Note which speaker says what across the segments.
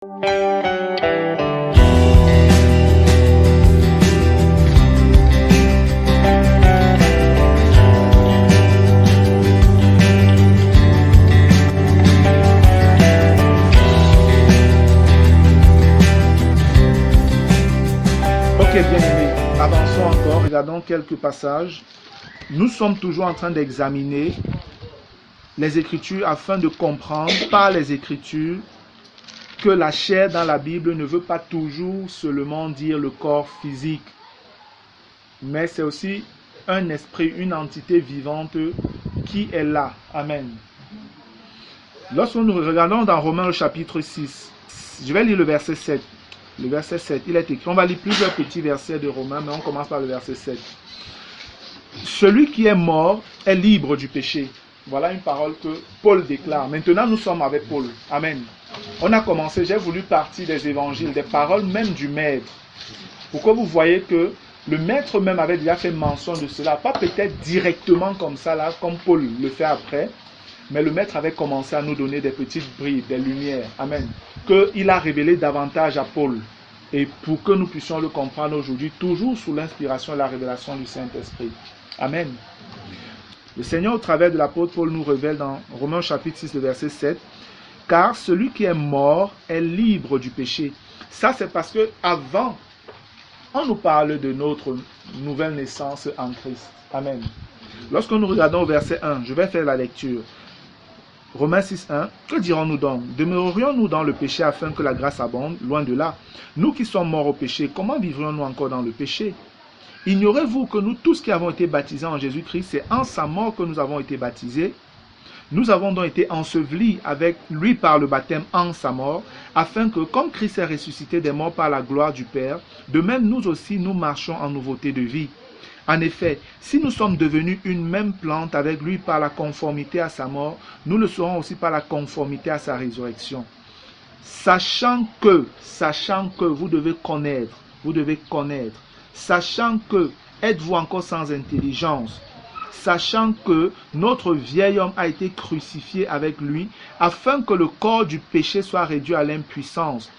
Speaker 1: Ok, bien aimé, avançons encore, regardons quelques passages. Nous sommes toujours en train d'examiner les Écritures afin de comprendre par les Écritures que la chair dans la Bible ne veut pas toujours seulement dire le corps physique, mais c'est aussi un esprit, une entité vivante qui est là. Amen. Lorsque nous regardons dans Romains le chapitre 6, je vais lire le verset 7. Le verset 7, il est écrit, on va lire plusieurs petits versets de Romains, mais on commence par le verset 7. Celui qui est mort est libre du péché. Voilà une parole que Paul déclare. Maintenant, nous sommes avec Paul. Amen. On a commencé, j'ai voulu partir des évangiles, des paroles même du maître. Pour que vous voyez que le maître même avait déjà fait mention de cela. Pas peut-être directement comme ça, là, comme Paul le fait après. Mais le maître avait commencé à nous donner des petites bribes, des lumières. Amen. Qu'il a révélé davantage à Paul. Et pour que nous puissions le comprendre aujourd'hui, toujours sous l'inspiration et la révélation du Saint-Esprit. Amen. Le Seigneur, au travers de l'apôtre Paul, nous révèle dans Romains chapitre 6, le verset 7, « Car celui qui est mort est libre du péché. » Ça, c'est parce que avant, on nous parle de notre nouvelle naissance en Christ. Amen. Lorsque nous regardons au verset 1, je vais faire la lecture. Romains 6, 1, que dirons-nous donc? Demeurerions-nous dans le péché afin que la grâce abonde? Loin de là. Nous qui sommes morts au péché, comment vivrions-nous encore dans le péché? Ignorez-vous que nous tous qui avons été baptisés en Jésus-Christ, c'est en sa mort que nous avons été baptisés. Nous avons donc été ensevelis avec lui par le baptême en sa mort, afin que, comme Christ est ressuscité des morts par la gloire du Père, de même nous aussi nous marchons en nouveauté de vie. En effet, si nous sommes devenus une même plante avec lui par la conformité à sa mort, nous le serons aussi par la conformité à sa résurrection. Sachant que vous devez connaître, sachant que, êtes-vous encore sans intelligence, sachant que notre vieil homme a été crucifié avec lui, afin que le corps du péché soit réduit à l'impuissance,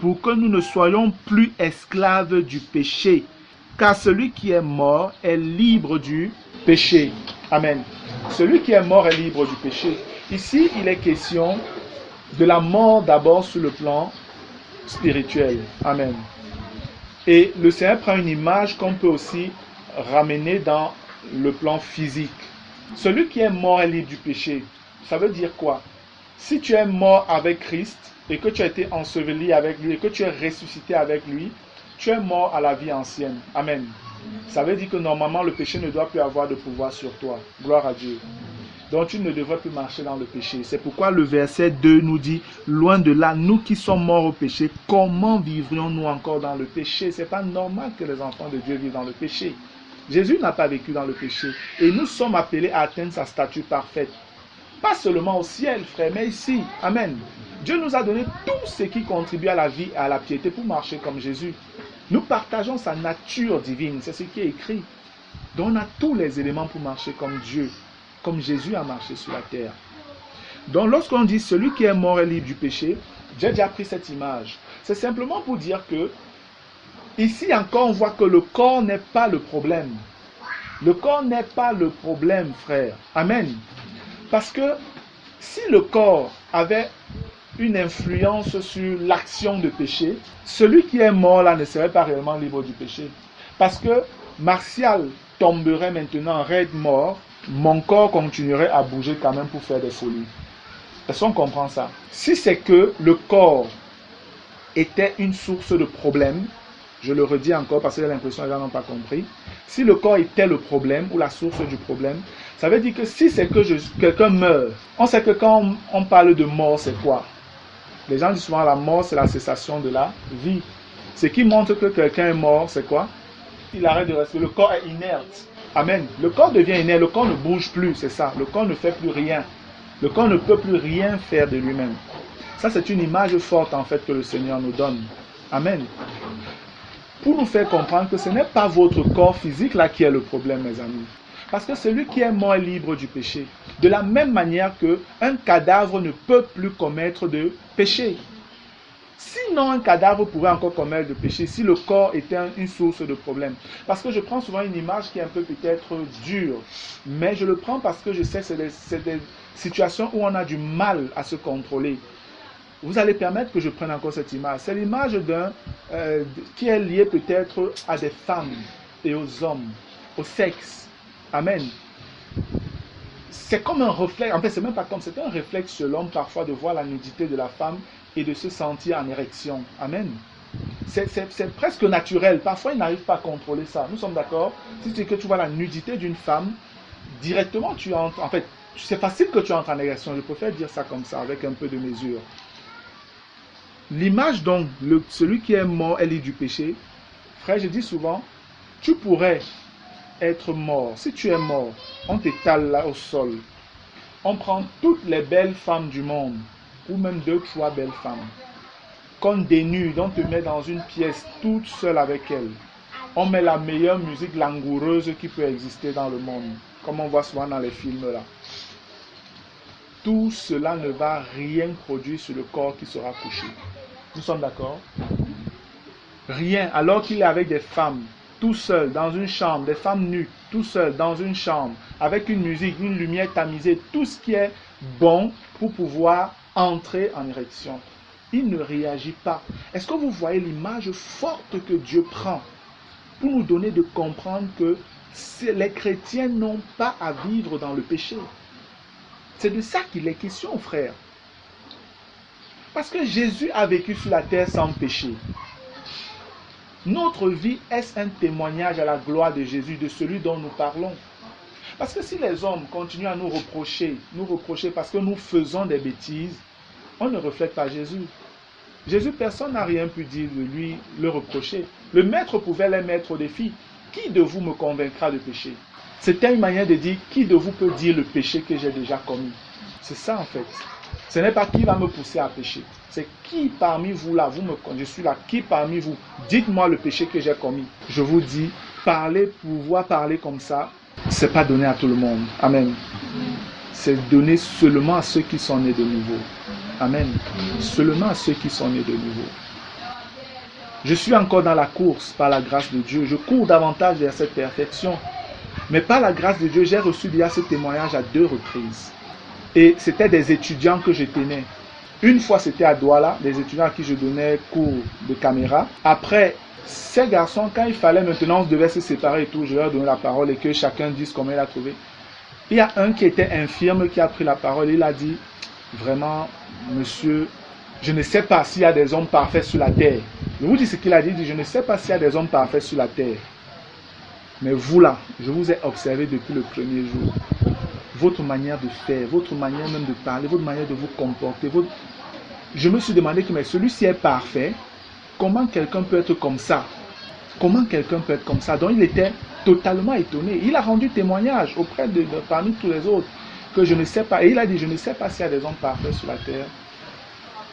Speaker 1: pour que nous ne soyons plus esclaves du péché. Car celui qui est mort est libre du péché. Amen. Celui qui est mort est libre du péché. Ici, il est question de la mort d'abord sur le plan spirituel. Amen. Et le Seigneur prend une image qu'on peut aussi ramener dans le plan physique. Celui qui est mort est libre du péché. Ça veut dire quoi? Si tu es mort avec Christ et que tu as été enseveli avec lui et que tu es ressuscité avec lui, tu es mort à la vie ancienne. Amen. Ça veut dire que normalement le péché ne doit plus avoir de pouvoir sur toi. Gloire à Dieu. Donc tu ne devrais plus marcher dans le péché. C'est pourquoi le verset 2 nous dit, loin de là, nous qui sommes morts au péché, comment vivrions-nous encore dans le péché? C'est pas normal que les enfants de Dieu vivent dans le péché. Jésus n'a pas vécu dans le péché. Et nous sommes appelés à atteindre sa stature parfaite. Pas seulement au ciel, frère, mais ici. Amen. Dieu nous a donné tout ce qui contribue à la vie et à la piété pour marcher comme Jésus. Nous partageons sa nature divine, c'est ce qui est écrit. Donc on a tous les éléments pour marcher comme Dieu, comme Jésus a marché sur la terre. Donc lorsqu'on dit celui qui est mort est libre du péché, j'ai déjà pris cette image. C'est simplement pour dire que ici encore on voit que le corps n'est pas le problème. Le corps n'est pas le problème, frère. Amen. Parce que si le corps avait une influence sur l'action de péché, celui qui est mort là ne serait pas réellement libre du péché. Parce que Martial tomberait maintenant raide mort, mon corps continuerait à bouger quand même pour faire des folies. Est-ce qu'on comprend ça? Si c'est que le corps était une source de problème, je le redis encore parce que j'ai l'impression que les gens n'ont pas compris, si le corps était le problème ou la source du problème, ça veut dire que si c'est que quelqu'un meurt, on sait que quand on parle de mort, c'est quoi? Les gens disent souvent la mort, c'est la cessation de la vie. Ce qui montre que quelqu'un est mort, c'est quoi? Il arrête de respirer. Le corps est inerte. Amen. Le corps devient inerte. Le corps ne bouge plus, c'est ça. Le corps ne fait plus rien. Le corps ne peut plus rien faire de lui-même. Ça, c'est une image forte, en fait, que le Seigneur nous donne. Amen. Pour nous faire comprendre que ce n'est pas votre corps physique là qui est le problème, mes amis. Parce que celui qui est mort est libre du péché. De la même manière qu'un cadavre ne peut plus commettre de péché. Sinon, un cadavre pourrait encore commettre le péché si le corps était une source de problème. Parce que je prends souvent une image qui est un peu peut-être dure, mais je le prends parce que je sais que c'est des situations où on a du mal à se contrôler. Vous allez permettre que je prenne encore cette image. C'est l'image qui est liée peut-être à des femmes et aux hommes, au sexe. Amen. C'est comme un réflexe, en fait c'est même pas comme, c'est un réflexe chez l'homme parfois de voir la nudité de la femme et de se sentir en érection. Amen. C'est presque naturel. Parfois il n'arrive pas à contrôler ça. Nous sommes d'accord? Si c'est que tu vois la nudité d'une femme, directement tu entres, en fait c'est facile que tu entres en érection. Je préfère dire ça comme ça, avec un peu de mesure. L'image donc, celui qui est mort est libre du péché. Frère, je dis souvent, tu pourrais être mort. Si tu es mort, on t'étale là au sol. On prend toutes les belles femmes du monde, ou même 2, 3 belles femmes, qu'on dénude, on te met dans une pièce toute seule avec elles. On met la meilleure musique langoureuse qui peut exister dans le monde, comme on voit souvent dans les films là. Tout cela ne va rien produire sur le corps qui sera couché. Nous sommes d'accord? Rien, alors qu'il est avec des femmes, tout seul, dans une chambre, des femmes nues, tout seul, dans une chambre, avec une musique, une lumière tamisée, tout ce qui est bon pour pouvoir entrer en érection. Il ne réagit pas. Est-ce que vous voyez l'image forte que Dieu prend pour nous donner de comprendre que les chrétiens n'ont pas à vivre dans le péché? C'est de ça qu'il est question, frère. Parce que Jésus a vécu sur la terre sans péché. Notre vie, est-ce un témoignage à la gloire de Jésus, de celui dont nous parlons? Parce que si les hommes continuent à nous reprocher parce que nous faisons des bêtises, on ne reflète pas Jésus. Jésus, personne n'a rien pu dire de lui, le reprocher. Le maître pouvait les mettre au défi. Qui de vous me convaincra de péché? C'était une manière de dire, qui de vous peut dire le péché que j'ai déjà commis? C'est ça en fait. Ce n'est pas qui va me pousser à pécher. C'est qui parmi vous là, je suis là, qui parmi vous, dites-moi le péché que j'ai commis. Je vous dis, pouvoir parler comme ça, c'est pas donné à tout le monde. Amen. C'est donné seulement à ceux qui sont nés de nouveau. Amen. Seulement à ceux qui sont nés de nouveau. Je suis encore dans la course par la grâce de Dieu. Je cours davantage vers cette perfection. Mais par la grâce de Dieu, j'ai reçu déjà ce témoignage à 2 reprises. Et c'était des étudiants que je tenais. Une fois, c'était à Douala, des étudiants à qui je donnais cours de caméra. Après, ces garçons, quand il fallait maintenant, on devait se séparer et tout, je leur donnais la parole et que chacun dise comment il a trouvé. Il y a un qui était infirme qui a pris la parole. Il a dit, vraiment, monsieur, je ne sais pas s'il y a des hommes parfaits sur la terre. Je vous dis ce qu'il a dit, je ne sais pas s'il y a des hommes parfaits sur la terre. Mais vous là, je vous ai observé depuis le premier jour. Votre manière de faire, votre manière même de parler, votre manière de vous comporter. Je me suis demandé que mais celui-ci est parfait. Comment quelqu'un peut être comme ça? Comment quelqu'un peut être comme ça? Donc il était totalement étonné. Il a rendu témoignage auprès parmi tous les autres que je ne sais pas. Et il a dit, je ne sais pas s'il y a des hommes parfaits sur la terre.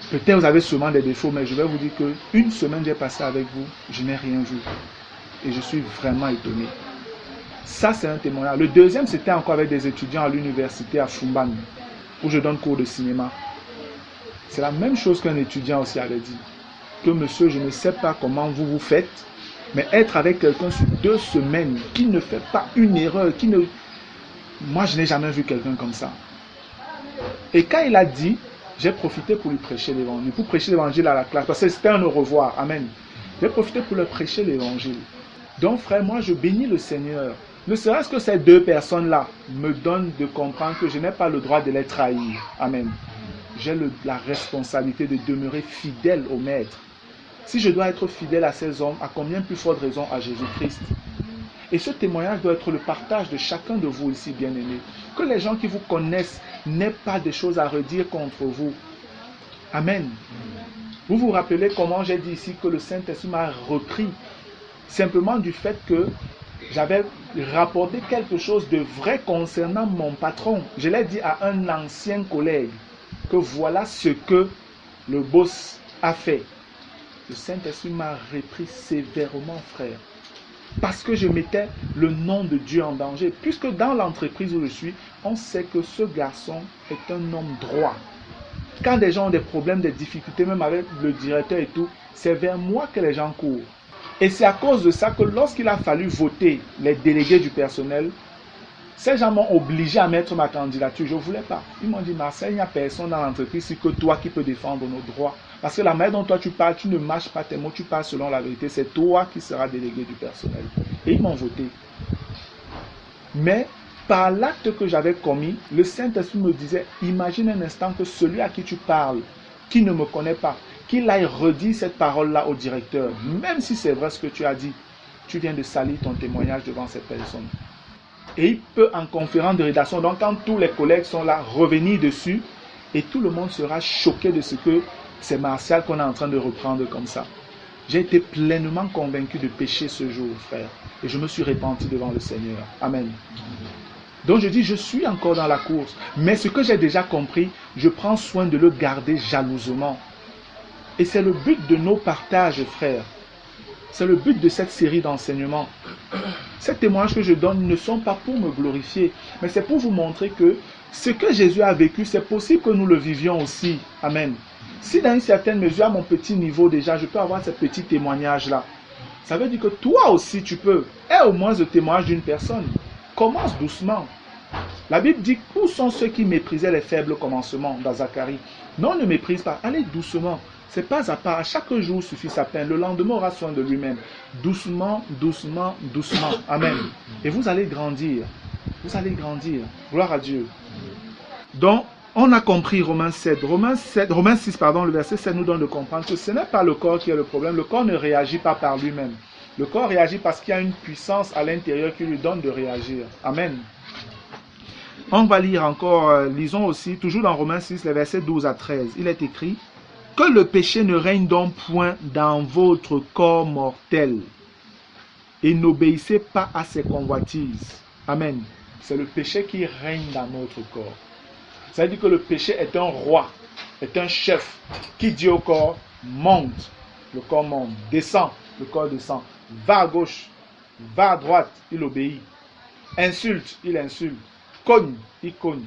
Speaker 1: Peut-être vous avez sûrement des défauts, mais je vais vous dire qu'une semaine j'ai passé avec vous, je n'ai rien vu. Et je suis vraiment étonné. Ça, c'est un témoignage. Le deuxième, c'était encore avec des étudiants à l'université à Fumban, où je donne cours de cinéma. C'est la même chose qu'un étudiant aussi avait dit. Que monsieur, je ne sais pas comment vous vous faites, mais être avec quelqu'un sur 2 semaines, qui ne fait pas une erreur, Moi, je n'ai jamais vu quelqu'un comme ça. Et quand il a dit, j'ai profité pour lui prêcher l'évangile, pour prêcher l'évangile à la classe, parce que c'était un au revoir. Amen. J'ai profité pour leur prêcher l'évangile. Donc, frère, moi, je bénis le Seigneur. Ne serait-ce que ces 2 personnes-là me donnent de comprendre que je n'ai pas le droit de les trahir. Amen. J'ai la responsabilité de demeurer fidèle au Maître. Si je dois être fidèle à ces hommes, à combien plus forte raison à Jésus-Christ? Et ce témoignage doit être le partage de chacun de vous ici, bien-aimés. Que les gens qui vous connaissent n'aient pas de choses à redire contre vous. Amen. Vous vous rappelez comment j'ai dit ici que le Saint-Esprit m'a repris simplement du fait que j'avais rapporté quelque chose de vrai concernant mon patron. Je l'ai dit à un ancien collègue que voilà ce que le boss a fait. Le Saint-Esprit m'a repris sévèrement, frère. Parce que je mettais le nom de Dieu en danger. Puisque dans l'entreprise où je suis, on sait que ce garçon est un homme droit. Quand des gens ont des problèmes, des difficultés, même avec le directeur et tout, c'est vers moi que les gens courent. Et c'est à cause de ça que lorsqu'il a fallu voter les délégués du personnel, ces gens m'ont obligé à mettre ma candidature. Je ne voulais pas. Ils m'ont dit, Marcel, il n'y a personne dans l'entreprise ici que toi qui peux défendre nos droits. Parce que la manière dont toi tu parles, tu ne mâches pas tes mots, tu parles selon la vérité. C'est toi qui seras délégué du personnel. Et ils m'ont voté. Mais par l'acte que j'avais commis, le Saint-Esprit me disait, imagine un instant que celui à qui tu parles, qui ne me connaît pas, qu'il aille redire cette parole-là au directeur. Même si c'est vrai ce que tu as dit, tu viens de salir ton témoignage devant cette personne. Et il peut en conférence de rédaction, donc quand tous les collègues sont là, revenir dessus, et tout le monde sera choqué de ce que c'est Martial qu'on est en train de reprendre comme ça. J'ai été pleinement convaincu de pécher ce jour, frère. Et je me suis repenti devant le Seigneur. Amen. Donc je dis, je suis encore dans la course. Mais ce que j'ai déjà compris, je prends soin de le garder jalousement. Et c'est le but de nos partages, frères. C'est le but de cette série d'enseignements. Ces témoignages que je donne ne sont pas pour me glorifier, mais c'est pour vous montrer que ce que Jésus a vécu, c'est possible que nous le vivions aussi. Amen. Si dans une certaine mesure, à mon petit niveau déjà, je peux avoir ces petits témoignages-là, ça veut dire que toi aussi tu peux. Et au moins le témoignage d'une personne. Commence doucement. La Bible dit, où sont ceux qui méprisaient les faibles commencements dans Zacharie? Non, ne méprise pas. Allez doucement. C'est pas à pas. À chaque jour suffit sa peine. Le lendemain aura soin de lui-même. Doucement, doucement, doucement. Amen. Et vous allez grandir. Vous allez grandir. Gloire à Dieu. Donc, on a compris Romains 6, le verset 7 nous donne de comprendre que ce n'est pas le corps qui est le problème. Le corps ne réagit pas par lui-même. Le corps réagit parce qu'il y a une puissance à l'intérieur qui lui donne de réagir. Amen. On va lire encore, lisons aussi, toujours dans Romains 6, les versets 12 à 13. Il est écrit, « Que le péché ne règne donc point dans votre corps mortel, et n'obéissez pas à ses convoitises. » Amen. C'est le péché qui règne dans notre corps. Ça veut dire que le péché est un roi, est un chef, qui dit au corps, monte, le corps monte, descend, le corps descend, va à gauche, va à droite, il obéit, insulte, il insulte, cogne, il cogne,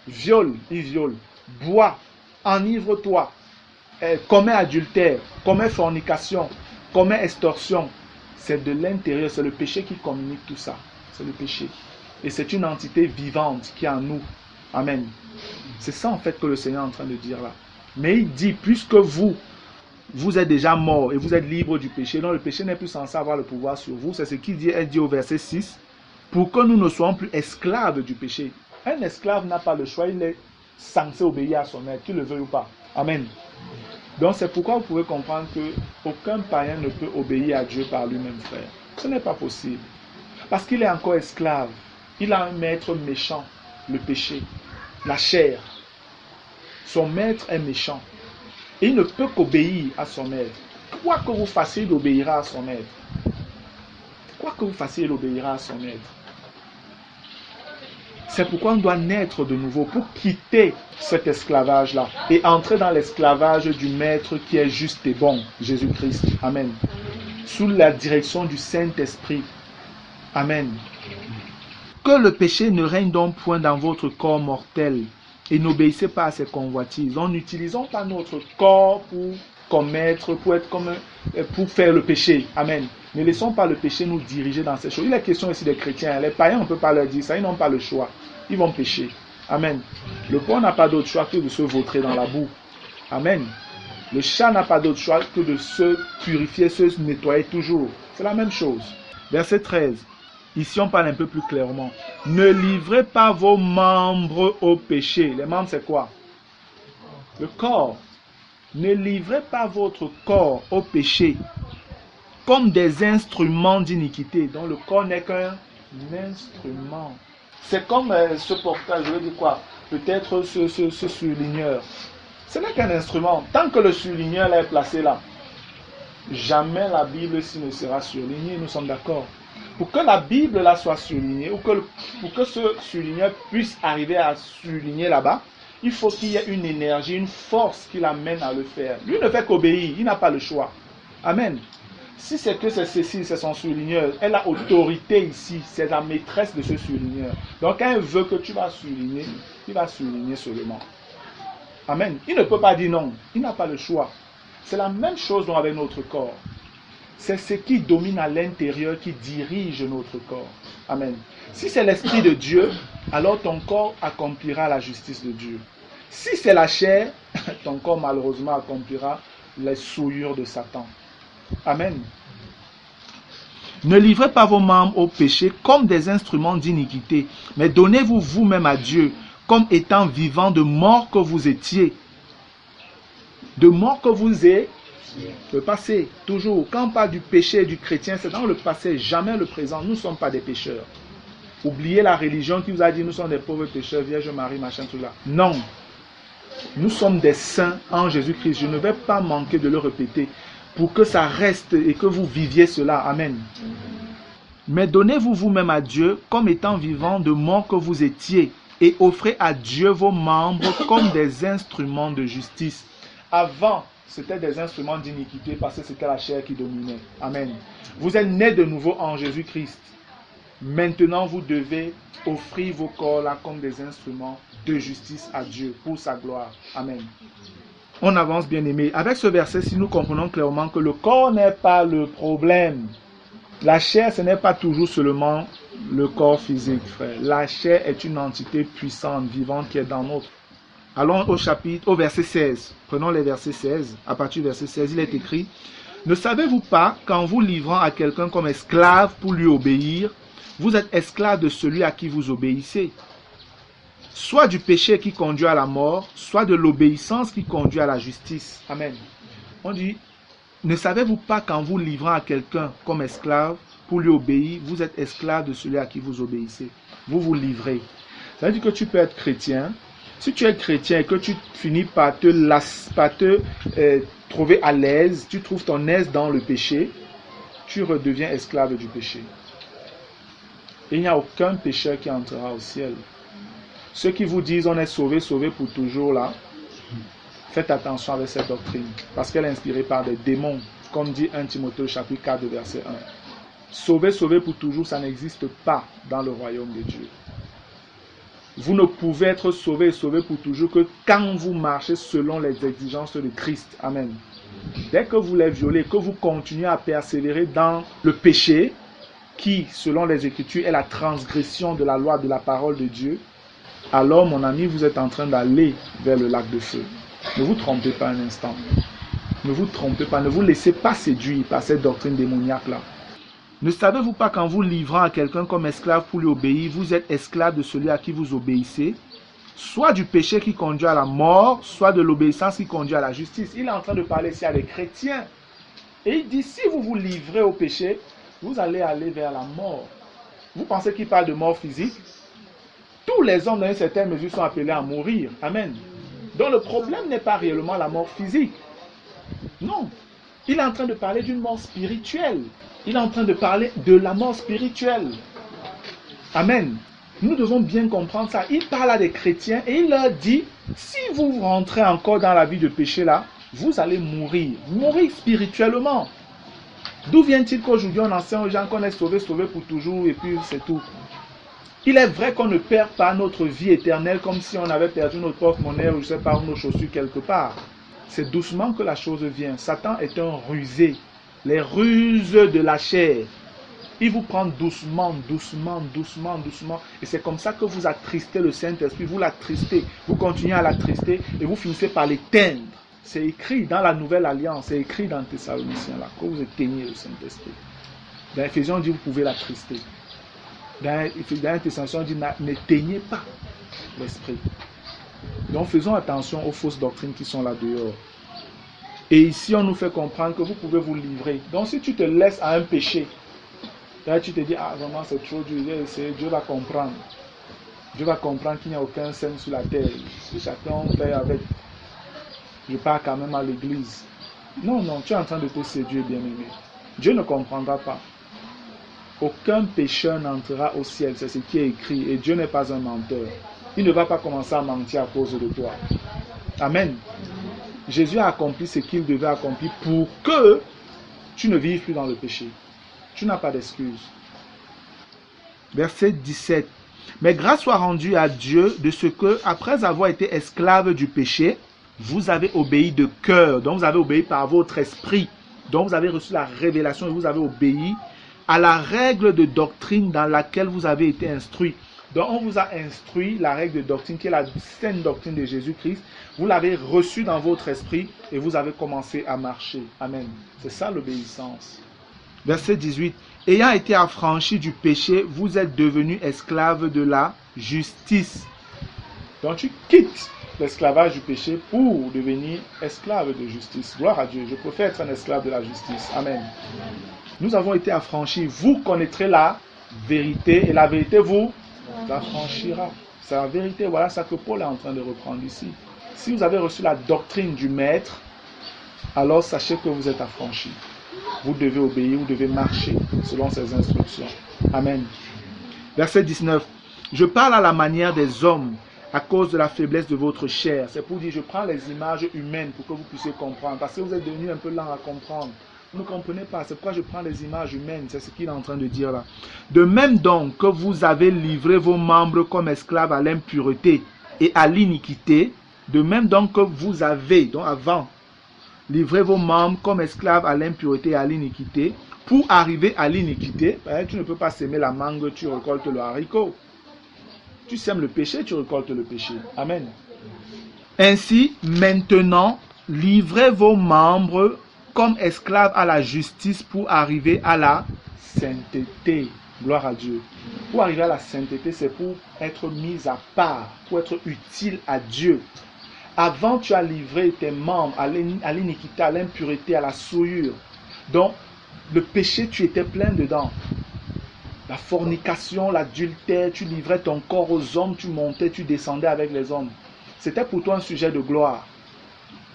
Speaker 1: viole, il viole, bois, enivre-toi, commet adultère, commet fornication, commet extorsion. C'est de l'intérieur, c'est le péché qui communique tout ça. C'est le péché. Et c'est une entité vivante qui est en nous. Amen. C'est ça en fait que le Seigneur est en train de dire là. Mais il dit, puisque vous êtes déjà mort et vous êtes libre du péché, donc le péché n'est plus censé avoir le pouvoir sur vous. C'est ce qu'il dit, elle dit au verset 6, pour que nous ne soyons plus esclaves du péché. Un esclave n'a pas le choix, il est censé obéir à son maître, qu'il le veuille ou pas. Amen. Donc c'est pourquoi vous pouvez comprendre qu'aucun païen ne peut obéir à Dieu par lui-même, frère. Ce n'est pas possible. Parce qu'il est encore esclave. Il a un maître méchant, le péché, la chair. Son maître est méchant. Et il ne peut qu'obéir à son maître. Quoi que vous fassiez, il obéira à son maître. Quoi que vous fassiez, il obéira à son maître. C'est pourquoi on doit naître de nouveau pour quitter cet esclavage-là et entrer dans l'esclavage du Maître qui est juste et bon, Jésus-Christ. Amen. Sous la direction du Saint-Esprit. Amen. Que le péché ne règne donc point dans votre corps mortel et n'obéissez pas à ses convoitises. Donc n'utilisons pas notre corps pour commettre, pour faire le péché. Amen. Ne laissons pas le péché nous diriger dans ces choses. Il est question ici des chrétiens. Les païens, on ne peut pas leur dire ça. Ils n'ont pas le choix. Ils vont pécher. Amen. Le porc n'a pas d'autre choix que de se vautrer dans la boue. Amen. Le chat n'a pas d'autre choix que de se purifier, se nettoyer toujours. C'est la même chose. Verset 13. Ici, on parle un peu plus clairement. Ne livrez pas vos membres au péché. Les membres, c'est quoi? Le corps. Ne livrez pas votre corps au péché comme des instruments d'iniquité. Donc le corps n'est qu'un instrument. C'est comme ce portail, je veux dire quoi? Peut-être ce surligneur. Ce n'est qu'un instrument. Tant que le surligneur est placé là, jamais la Bible ne sera surlignée, nous sommes d'accord. Pour que la Bible là soit surlignée, ou pour que ce surligneur puisse arriver à surligner là-bas, il faut qu'il y ait une énergie, une force qui l'amène à le faire. Lui ne fait qu'obéir, il n'a pas le choix. Amen. Si c'est que c'est Cécile, c'est son surligneur, elle a autorité ici, c'est la maîtresse de ce surligneur. Donc quand elle veut que tu vas surligner, il va surligner seulement. Amen. Il ne peut pas dire non. Il n'a pas le choix. C'est la même chose donc avec notre corps. C'est ce qui domine à l'intérieur qui dirige notre corps. Amen. Si c'est l'Esprit de Dieu, alors ton corps accomplira la justice de Dieu. Si c'est la chair, ton corps malheureusement accomplira les souillures de Satan. Amen. Ne livrez pas vos membres au péché comme des instruments d'iniquité, mais donnez-vous vous-même à Dieu comme étant vivants de mort que vous étiez. De mort que vous êtes. Le passé, toujours. Quand on parle du péché du chrétien, c'est dans le passé, jamais le présent. Nous ne sommes pas des pécheurs. Oubliez la religion qui vous a dit nous sommes des pauvres pécheurs, Vierge Marie, machin, tout là. Non. Nous sommes des saints en Jésus-Christ. Je ne vais pas manquer de le répéter pour que ça reste et que vous viviez cela. Amen. Mais donnez-vous vous-même à Dieu comme étant vivant de mort que vous étiez et offrez à Dieu vos membres comme des instruments de justice. Avant, c'était des instruments d'iniquité parce que c'était la chair qui dominait. Amen. Vous êtes nés de nouveau en Jésus-Christ. Maintenant, vous devez offrir vos corps là comme des instruments de justice à Dieu pour sa gloire. Amen. On avance, bien aimé. Avec ce verset, si nous comprenons clairement que le corps n'est pas le problème. La chair, ce n'est pas toujours seulement le corps physique, frère. La chair est une entité puissante, vivante qui est dans notre. Allons au verset 16. Prenons les versets 16. À partir du verset 16, il est écrit: Ne savez-vous pas qu'en vous livrant à quelqu'un comme esclave pour lui obéir, vous êtes esclave de celui à qui vous obéissez, soit du péché qui conduit à la mort, soit de l'obéissance qui conduit à la justice. Amen. On dit, ne savez-vous pas qu'en vous livrant à quelqu'un comme esclave pour lui obéir, vous êtes esclave de celui à qui vous obéissez. Vous vous livrez. Ça veut dire que tu peux être chrétien. Si tu es chrétien et que tu finis par te trouver à l'aise, tu trouves ton aise dans le péché, tu redeviens esclave du péché. Et il n'y a aucun pécheur qui entrera au ciel. Ceux qui vous disent on est sauvé, sauvé pour toujours là, faites attention avec cette doctrine, parce qu'elle est inspirée par des démons, comme dit 1 Timothée chapitre 4 verset 1. Sauvé, sauvé pour toujours, ça n'existe pas dans le royaume de Dieu. Vous ne pouvez être sauvé pour toujours que quand vous marchez selon les exigences de Christ. Amen. Dès que vous les violez, que vous continuez à persévérer dans le péché, qui, selon les Écritures, est la transgression de la loi de la parole de Dieu, alors, mon ami, vous êtes en train d'aller vers le lac de feu. Ne vous trompez pas un instant. Ne vous trompez pas. Ne vous laissez pas séduire par cette doctrine démoniaque-là. Ne savez-vous pas qu'en vous livrant à quelqu'un comme esclave pour lui obéir, vous êtes esclave de celui à qui vous obéissez, soit du péché qui conduit à la mort, soit de l'obéissance qui conduit à la justice. Il est en train de parler ici à des chrétiens. Et il dit, si vous vous livrez au péché, vous allez aller vers la mort. Vous pensez qu'il parle de mort physique? Tous les hommes, dans une certaine mesure, sont appelés à mourir. Amen. Donc le problème n'est pas réellement la mort physique. Non. Il est en train de parler d'une mort spirituelle. Il est en train de parler de la mort spirituelle. Amen. Nous devons bien comprendre ça. Il parle à des chrétiens et il leur dit, si vous rentrez encore dans la vie de péché là, vous allez mourir. Mourir spirituellement. D'où vient-il qu'aujourd'hui on enseigne aux gens qu'on est sauvé pour toujours et puis c'est tout? Il est vrai qu'on ne perd pas notre vie éternelle comme si on avait perdu notre porte-monnaie ou je ne sais pas, nos chaussures quelque part. C'est doucement que la chose vient. Satan est un rusé. Les ruses de la chair. Il vous prend doucement. Et c'est comme ça que vous attristez le Saint-Esprit. Vous l'attristez. Vous continuez à l'attrister et vous finissez par l'éteindre. C'est écrit dans la Nouvelle Alliance. C'est écrit dans Thessaloniciens là, que vous éteignez le Saint-Esprit. Dans Éphésiens, on dit vous pouvez l'attrister. Dans Thessaloniciens, on dit n'éteignez pas l'Esprit. Donc faisons attention aux fausses doctrines qui sont là dehors. Et ici, on nous fait comprendre que vous pouvez vous livrer. Donc si tu te laisses à un péché, là tu te dis, ah vraiment c'est trop dur, Dieu va comprendre. Dieu va comprendre qu'il n'y a aucun saint sur la terre. Chacun fait avec. Je pars quand même à l'église. Non, tu es en train de te séduire, bien-aimé. Dieu ne comprendra pas. Aucun pécheur n'entrera au ciel, c'est ce qui est écrit. Et Dieu n'est pas un menteur. Il ne va pas commencer à mentir à cause de toi. Amen. Jésus a accompli ce qu'il devait accomplir pour que tu ne vives plus dans le péché. Tu n'as pas d'excuse. Verset 17. Mais grâce soit rendue à Dieu de ce que, après avoir été esclave du péché, vous avez obéi de cœur, donc vous avez obéi par votre esprit, donc vous avez reçu la révélation et vous avez obéi à la règle de doctrine dans laquelle vous avez été instruit. Donc on vous a instruit la règle de doctrine qui est la saine doctrine de Jésus-Christ. Vous l'avez reçue dans votre esprit et vous avez commencé à marcher. Amen. C'est ça l'obéissance. Verset 18. Ayant été affranchis du péché, vous êtes devenus esclaves de la justice. Donc tu quittes l'esclavage du péché pour devenir esclave de justice. Gloire à Dieu. Je préfère être un esclave de la justice. Amen. Nous avons été affranchis. Vous connaîtrez la vérité et la vérité vous affranchira. C'est la vérité. Voilà ce que Paul est en train de reprendre ici. Si vous avez reçu la doctrine du Maître, alors sachez que vous êtes affranchis. Vous devez obéir, vous devez marcher selon ses instructions. Amen. Verset 19. Je parle à la manière des hommes à cause de la faiblesse de votre chair. C'est pour dire, je prends les images humaines pour que vous puissiez comprendre. Parce que vous êtes devenus un peu lents à comprendre. Vous ne comprenez pas. C'est pourquoi je prends les images humaines. C'est ce qu'il est en train de dire là. De même donc que vous avez livré vos membres comme esclaves à l'impureté et à l'iniquité, de même donc que vous avez, donc avant, livré vos membres comme esclaves à l'impureté et à l'iniquité, pour arriver à l'iniquité, tu ne peux pas s'aimer la mangue, tu récoltes le haricot. Tu sèmes le péché, tu récoltes le péché. Amen. Ainsi, maintenant, livrez vos membres comme esclaves à la justice pour arriver à la sainteté. Gloire à Dieu. Pour arriver à la sainteté, c'est pour être mis à part, pour être utile à Dieu. Avant, tu as livré tes membres à l'iniquité, à l'impureté, à la souillure. Donc, le péché, tu étais plein dedans. La fornication, l'adultère, tu livrais ton corps aux hommes, tu montais, tu descendais avec les hommes. C'était pour toi un sujet de gloire.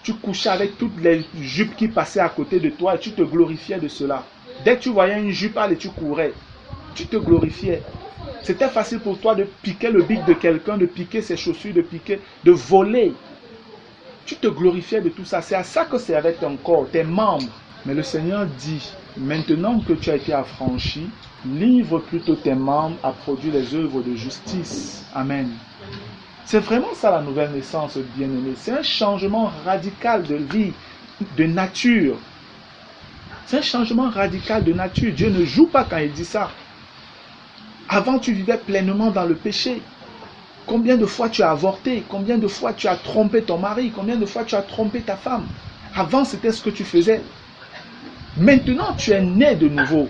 Speaker 1: Tu couchais avec toutes les jupes qui passaient à côté de toi et tu te glorifiais de cela. Dès que tu voyais une jupe, allez, tu courais. Tu te glorifiais. C'était facile pour toi de piquer le bic de quelqu'un, de piquer ses chaussures, de voler. Tu te glorifiais de tout ça. C'est à ça que c'est avec ton corps, tes membres. Mais le Seigneur dit, maintenant que tu as été affranchi, livre plutôt tes membres à produire les œuvres de justice. Amen. C'est vraiment ça la nouvelle naissance, bien-aimé. C'est un changement radical de vie, de nature. C'est un changement radical de nature. Dieu ne joue pas quand il dit ça. Avant, tu vivais pleinement dans le péché. Combien de fois tu as avorté? Combien de fois tu as trompé ton mari? Combien de fois tu as trompé ta femme? Avant, c'était ce que tu faisais. Maintenant, tu es né de nouveau.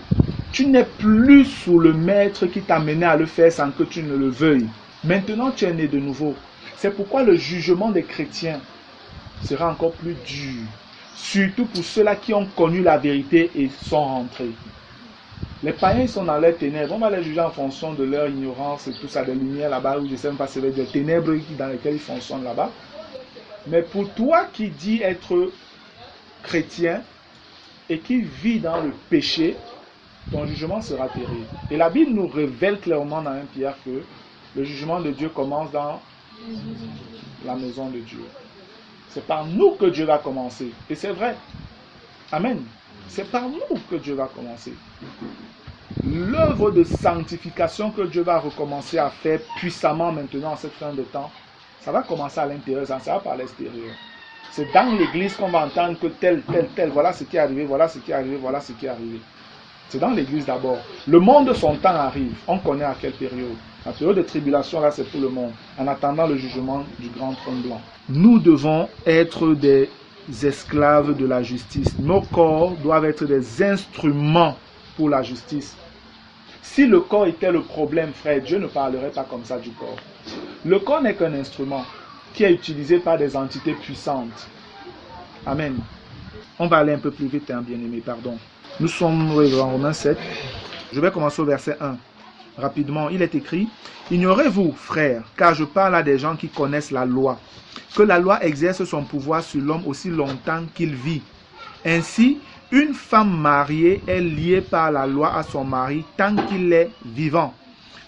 Speaker 1: Tu n'es plus sous le maître qui t'a mené à le faire sans que tu ne le veuilles. Maintenant, tu es né de nouveau. C'est pourquoi le jugement des chrétiens sera encore plus dur. Surtout pour ceux-là qui ont connu la vérité et sont rentrés. Les païens sont dans leurs ténèbres. On va les juger en fonction de leur ignorance et tout ça, des lumières là-bas, où je ne sais même pas si c'est des ténèbres dans lesquelles ils fonctionnent là-bas. Mais pour toi qui dis être chrétien et qui vit dans le péché, ton jugement sera terrible. Et la Bible nous révèle clairement dans 1 Pierre que le jugement de Dieu commence dans la maison de Dieu. C'est par nous que Dieu va commencer. Et c'est vrai. Amen. C'est par nous que Dieu va commencer. L'œuvre de sanctification que Dieu va recommencer à faire puissamment maintenant en cette fin de temps, ça va commencer à l'intérieur, ça ne sera pas à l'extérieur. C'est dans l'église qu'on va entendre que tel, voilà ce qui est arrivé, voilà ce qui est arrivé, voilà ce qui est arrivé. C'est dans l'église d'abord. Le monde, son temps arrive. On connaît à quelle période. La période de tribulation, là, c'est pour le monde. En attendant le jugement du grand trône blanc. Nous devons être des esclaves de la justice. Nos corps doivent être des instruments pour la justice. Si le corps était le problème, frère, Dieu ne parlerait pas comme ça du corps. Le corps n'est qu'un instrument qui est utilisé par des entités puissantes. Amen. On va aller un peu plus vite, hein, bien-aimé, pardon. Nous sommes dans Romains 7. Je vais commencer au verset 1. Rapidement, il est écrit: Ignorez-vous, frères, car je parle à des gens qui connaissent la loi, que la loi exerce son pouvoir sur l'homme aussi longtemps qu'il vit. Ainsi, une femme mariée est liée par la loi à son mari tant qu'il est vivant.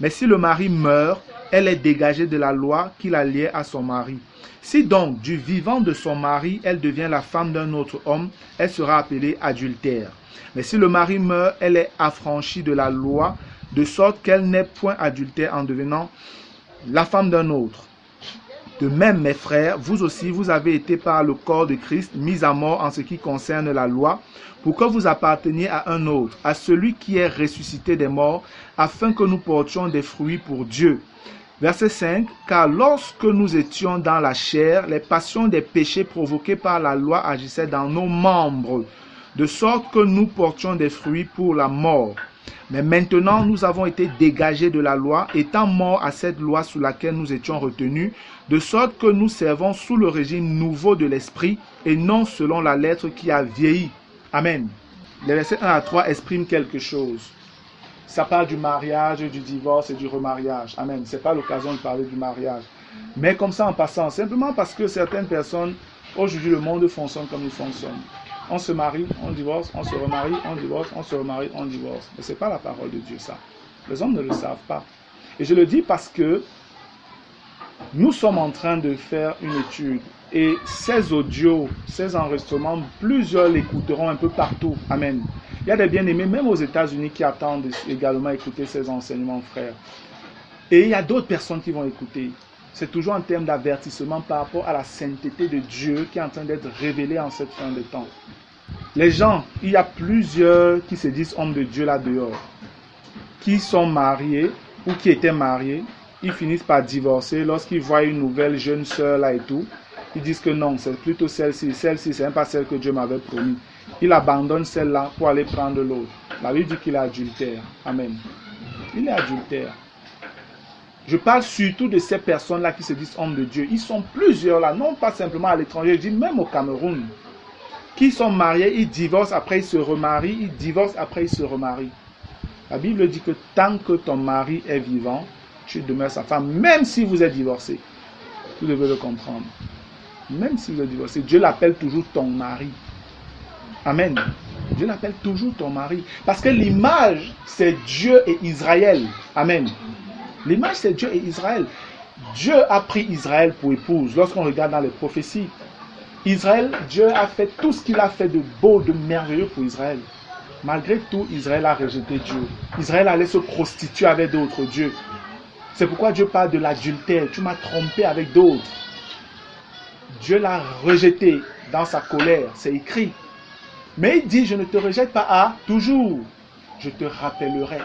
Speaker 1: Mais si le mari meurt, elle est dégagée de la loi qui la liait à son mari. Si donc, du vivant de son mari, elle devient la femme d'un autre homme, elle sera appelée adultère. Mais si le mari meurt, elle est affranchie de la loi, de sorte qu'elle n'est point adultère en devenant la femme d'un autre. De même, mes frères, vous aussi, vous avez été par le corps de Christ mis à mort en ce qui concerne la loi, pour que vous apparteniez à un autre, à celui qui est ressuscité des morts, afin que nous portions des fruits pour Dieu. Verset 5. Car lorsque nous étions dans la chair, les passions des péchés provoqués par la loi agissaient dans nos membres, de sorte que nous portions des fruits pour la mort. Mais maintenant, nous avons été dégagés de la loi, étant morts à cette loi sous laquelle nous étions retenus, de sorte que nous servons sous le régime nouveau de l'esprit et non selon la lettre qui a vieilli. Amen. Les versets 1 à 3 expriment quelque chose. Ça parle du mariage, du divorce et du remariage. Amen. Ce n'est pas l'occasion de parler du mariage. Mais comme ça en passant, simplement parce que certaines personnes, aujourd'hui le monde fonctionne comme il fonctionne. On se marie, on divorce, on se remarie, on divorce, on se remarie, on divorce. Mais ce n'est pas la parole de Dieu, ça. Les hommes ne le savent pas. Et je le dis parce que nous sommes en train de faire une étude. Et ces audios, ces enregistrements, plusieurs l'écouteront un peu partout. Amen. Il y a des bien-aimés, même aux États-Unis, qui attendent également écouter ces enseignements, frères. Et il y a d'autres personnes qui vont écouter. C'est toujours en termes d'avertissement par rapport à la sainteté de Dieu qui est en train d'être révélée en cette fin de temps. Les gens, il y a plusieurs qui se disent hommes de Dieu là dehors, qui sont mariés ou qui étaient mariés, ils finissent par divorcer lorsqu'ils voient une nouvelle jeune sœur là et tout. Ils disent que non, c'est plutôt celle-ci, c'est même pas celle que Dieu m'avait promis. Il abandonne celle-là pour aller prendre l'autre. La Bible dit qu'il est adultère. Amen. Il est adultère. Je parle surtout de ces personnes-là qui se disent hommes de Dieu. Ils sont plusieurs là, non pas simplement à l'étranger, je dis même au Cameroun, qui sont mariés, ils divorcent, après ils se remarient, ils divorcent, après ils se remarient. La Bible dit que tant que ton mari est vivant, tu demeures sa femme, même si vous êtes divorcé. Vous devez le comprendre. Même si vous êtes divorcé, Dieu l'appelle toujours ton mari. Amen. Dieu l'appelle toujours ton mari. Parce que l'image, c'est Dieu et Israël. Amen. L'image, c'est Dieu et Israël. Dieu a pris Israël pour épouse. Lorsqu'on regarde dans les prophéties, Israël, Dieu a fait tout ce qu'il a fait de beau, de merveilleux pour Israël. Malgré tout, Israël a rejeté Dieu. Israël allait se prostituer avec d'autres dieux. C'est pourquoi Dieu parle de l'adultère. Tu m'as trompé avec d'autres. Dieu l'a rejeté dans sa colère. C'est écrit. Mais il dit, je ne te rejette pas à toujours. Je te rappellerai.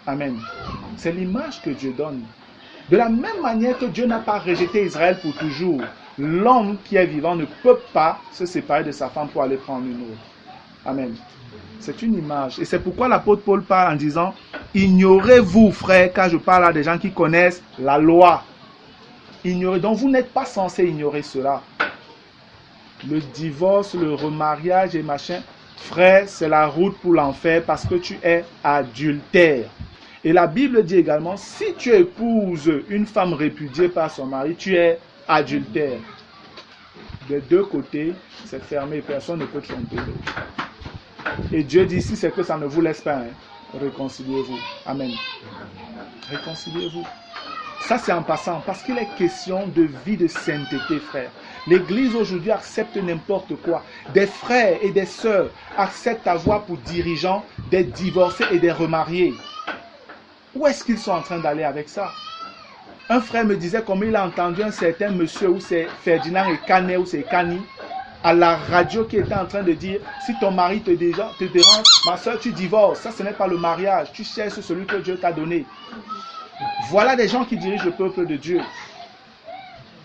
Speaker 1: Amen. C'est l'image que Dieu donne. De la même manière que Dieu n'a pas rejeté Israël pour toujours, l'homme qui est vivant ne peut pas se séparer de sa femme pour aller prendre une autre. Amen. C'est une image. Et c'est pourquoi l'apôtre Paul parle en disant, ignorez-vous, frères, car je parle à des gens qui connaissent la loi. Ignorez. Donc vous n'êtes pas censé ignorer cela. Le divorce, le remariage et machin, frère, c'est la route pour l'enfer parce que tu es adultère. Et la Bible dit également, si tu épouses une femme répudiée par son mari, tu es adultère. Des deux côtés, c'est fermé, personne ne peut tromper l'autre. Et Dieu dit, si c'est que ça ne vous laisse pas, réconciliez-vous. Amen. Réconciliez-vous. Ça, c'est en passant, parce qu'il est question de vie de sainteté, frère. L'Église aujourd'hui accepte n'importe quoi. Des frères et des sœurs acceptent avoir pour dirigeants des divorcés et des remariés. Où est-ce qu'ils sont en train d'aller avec ça? Un frère me disait comment il a entendu un certain monsieur, ou c'est Ferdinand et Canet, ou c'est Cani, à la radio qui était en train de dire, si ton mari te dérange, ma soeur, tu divorces. Ça, ce n'est pas le mariage. Tu cherches celui que Dieu t'a donné. Voilà des gens qui dirigent le peuple de Dieu.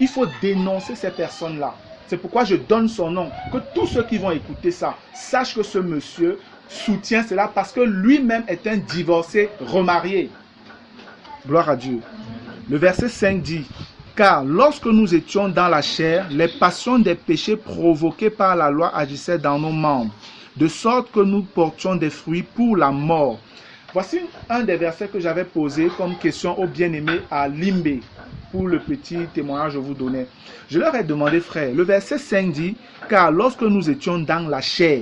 Speaker 1: Il faut dénoncer ces personnes-là. C'est pourquoi je donne son nom. Que tous ceux qui vont écouter ça sachent que ce monsieur soutient cela parce que lui-même est un divorcé remarié. Gloire à Dieu. Le verset 5 dit, « Car lorsque nous étions dans la chair, les passions des péchés provoqués par la loi agissaient dans nos membres, de sorte que nous portions des fruits pour la mort. » Voici un des versets que j'avais posé comme question aux bien-aimés à Limbe, pour le petit témoignage que je vous donnais. Je leur ai demandé, frère, le verset 5 dit, « Car lorsque nous étions dans la chair,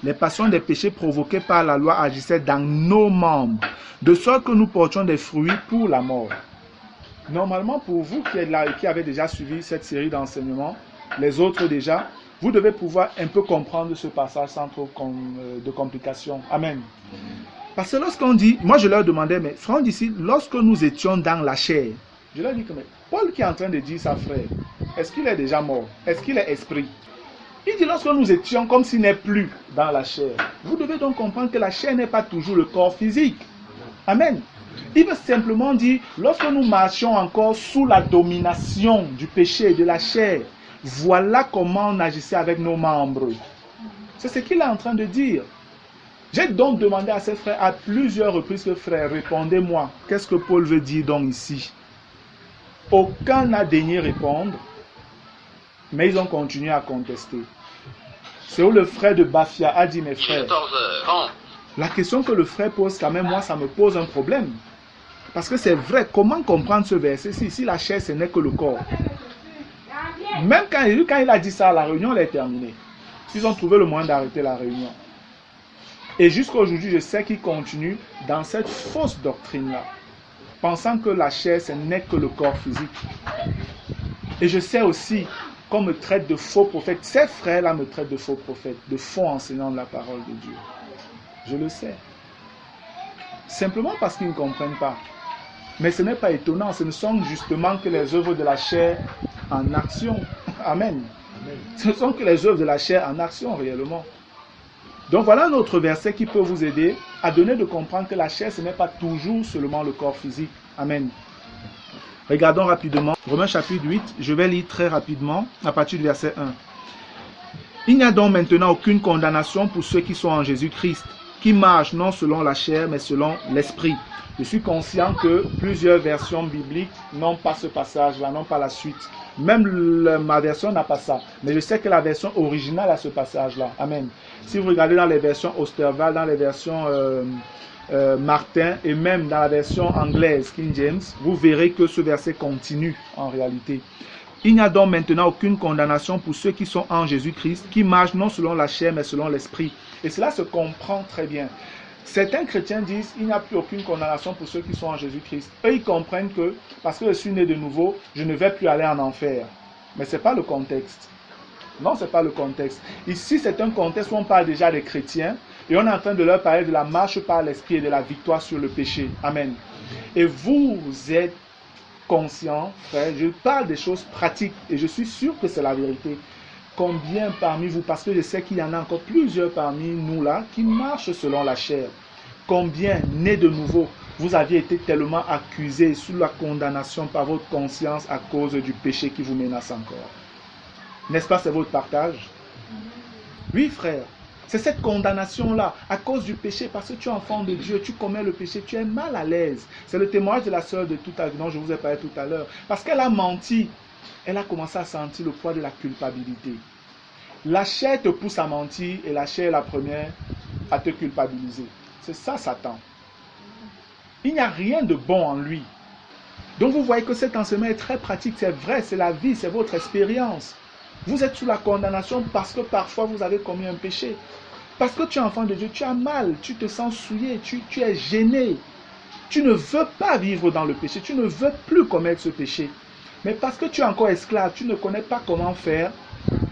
Speaker 1: les passions des péchés provoqués par la loi agissaient dans nos membres, de sorte que nous portions des fruits pour la mort. » Normalement, pour vous qui avez déjà suivi cette série d'enseignements, les autres déjà, vous devez pouvoir un peu comprendre ce passage sans trop de complications. Amen. Parce que lorsqu'on dit, moi je leur demandais, mais frère d'ici, lorsque nous étions dans la chair, Je leur dis que mais Paul qui est en train de dire ça, frère, est-ce qu'il est déjà mort? Est-ce qu'il est esprit? Il dit lorsque nous étions comme s'il n'est plus dans la chair. Vous devez donc comprendre que la chair n'est pas toujours le corps physique. Amen. Il veut simplement dire, lorsque nous marchions encore sous la domination du péché et de la chair, voilà comment on agissait avec nos membres. C'est ce qu'il est en train de dire. J'ai donc demandé à ses frères à plusieurs reprises que frère, répondez-moi, qu'est-ce que Paul veut dire donc ici? Aucun n'a daigné répondre, mais ils ont continué à contester. C'est où le frère de Bafia a dit, mes frères, la question que le frère pose quand même, moi ça me pose un problème. Parce que c'est vrai, comment comprendre ce verset si la chair ce n'est que le corps? Même quand il a dit ça, la réunion elle est terminée. Ils ont trouvé le moyen d'arrêter la réunion. Et jusqu'à aujourd'hui, je sais qu'ils continuent dans cette fausse doctrine-là, pensant que la chair ce n'est que le corps physique. Et je sais aussi qu'on me traite de faux prophète. Ces frères-là me traitent de faux prophète, de faux enseignants de la parole de Dieu. Je le sais. Simplement parce qu'ils ne comprennent pas. Mais ce n'est pas étonnant, ce ne sont justement que les œuvres de la chair en action. Amen. Ce ne sont que les œuvres de la chair en action réellement. Donc voilà un autre verset qui peut vous aider à donner de comprendre que la chair ce n'est pas toujours seulement le corps physique. Amen. Regardons rapidement Romains chapitre 8, je vais lire très rapidement à partir du verset 1. Il n'y a donc maintenant aucune condamnation pour ceux qui sont en Jésus-Christ, qui marchent non selon la chair mais selon l'esprit. Je suis conscient que plusieurs versions bibliques n'ont pas ce passage-là, n'ont pas la suite. Même ma version n'a pas ça. Mais je sais que la version originale a ce passage-là. Amen. Si vous regardez dans les versions Osterwald, dans les versions Martin et même dans la version anglaise King James, vous verrez que ce verset continue en réalité. Il n'y a donc maintenant aucune condamnation pour ceux qui sont en Jésus-Christ, qui marchent non selon la chair mais selon l'esprit. Et cela se comprend très bien. Certains chrétiens disent qu'il n'y a plus aucune condamnation pour ceux qui sont en Jésus-Christ. Eux, ils comprennent que parce que je suis né de nouveau, je ne vais plus aller en enfer. Mais ce n'est pas le contexte. Non, ce n'est pas le contexte. Ici, c'est un contexte où on parle déjà des chrétiens et on est en train de leur parler de la marche par l'esprit et de la victoire sur le péché. Amen. Et vous êtes conscients, frère, je parle des choses pratiques et je suis sûr que c'est la vérité. Combien parmi vous, parce que je sais qu'il y en a encore plusieurs parmi nous là, qui marchent selon la chair. Combien, nés de nouveau, vous aviez été tellement accusés sous la condamnation par votre conscience à cause du péché qui vous menace encore. N'est-ce pas, c'est votre partage? Oui, frère. C'est cette condamnation-là, à cause du péché, parce que tu es enfant de Dieu, tu commets le péché, tu es mal à l'aise. C'est le témoignage de la sœur de tout à l'heure, dont je vous ai parlé tout à l'heure. Parce qu'elle a menti. Elle a commencé à sentir le poids de la culpabilité. La chair te pousse à mentir et la chair est la première à te culpabiliser. C'est ça, Satan. Il n'y a rien de bon en lui. Donc vous voyez que cet enseignement est très pratique. C'est vrai, c'est la vie, c'est votre expérience. Vous êtes sous la condamnation parce que parfois vous avez commis un péché. Parce que tu es enfant de Dieu, tu as mal, tu te sens souillé, tu es gêné. Tu ne veux pas vivre dans le péché, tu ne veux plus commettre ce péché. Mais parce que tu es encore esclave, tu ne connais pas comment faire,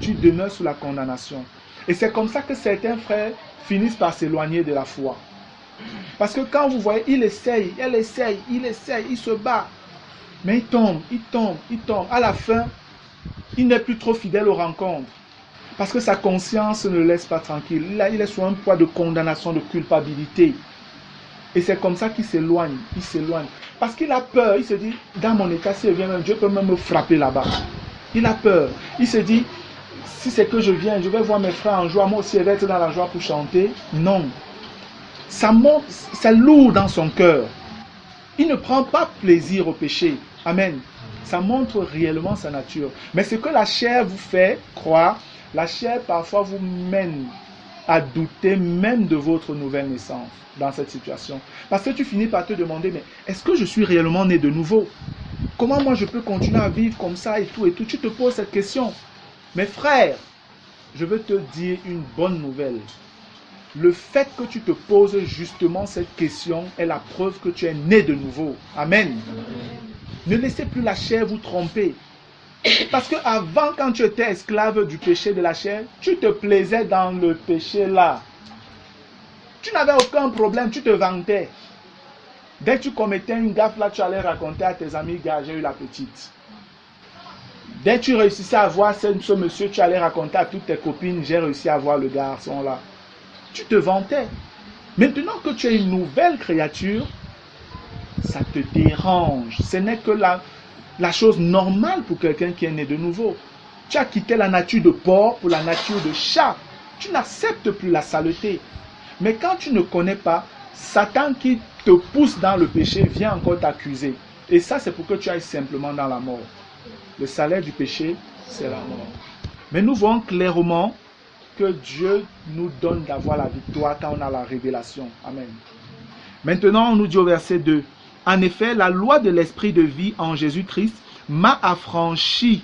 Speaker 1: tu demeures sous la condamnation. Et c'est comme ça que certains frères finissent par s'éloigner de la foi. Parce que quand vous voyez, il essaye, elle essaye, il se bat. Mais il tombe. À la fin, il n'est plus trop fidèle aux rencontres. Parce que sa conscience ne le laisse pas tranquille. Là, il est sous un poids de condamnation, de culpabilité. Et c'est comme ça qu'il s'éloigne, Parce qu'il a peur, il se dit, dans mon état, si je viens, Dieu peut même me frapper là-bas. Il a peur. Il se dit, si c'est que je viens, je vais voir mes frères en joie, moi aussi je vais être dans la joie pour chanter. Non. Ça monte, c'est lourd dans son cœur. Il ne prend pas plaisir au péché. Amen. Ça montre réellement sa nature. Mais ce que la chair vous fait croire, la chair parfois vous mène à douter même de votre nouvelle naissance dans cette situation. Parce que tu finis par te demander, mais est-ce que je suis réellement né de nouveau? Comment moi je peux continuer à vivre comme ça et tout? Tu te poses cette question. Mais frère, je veux te dire une bonne nouvelle. Le fait que tu te poses justement cette question est la preuve que tu es né de nouveau. Amen. Ne laissez plus la chair vous tromper. Parce qu'avant, quand tu étais esclave du péché de la chair, tu te plaisais dans le péché là. Tu n'avais aucun problème, tu te vantais. Dès que tu commettais une gaffe, là, tu allais raconter à tes amis, gars, j'ai eu la petite. Dès que tu réussissais à voir ce monsieur, tu allais raconter à toutes tes copines, j'ai réussi à voir le garçon là. Tu te vantais. Maintenant que tu es une nouvelle créature, ça te dérange. Ce n'est que la chose normale pour quelqu'un qui est né de nouveau. Tu as quitté la nature de porc pour la nature de chat. Tu n'acceptes plus la saleté. Mais quand tu ne connais pas, Satan qui te pousse dans le péché vient encore t'accuser. Et ça, c'est pour que tu ailles simplement dans la mort. Le salaire du péché, c'est la mort. Mais nous voyons clairement que Dieu nous donne d'avoir la victoire quand on a la révélation. Amen. Maintenant, on nous dit au verset 2. En effet, la loi de l'esprit de vie en Jésus-Christ m'a affranchi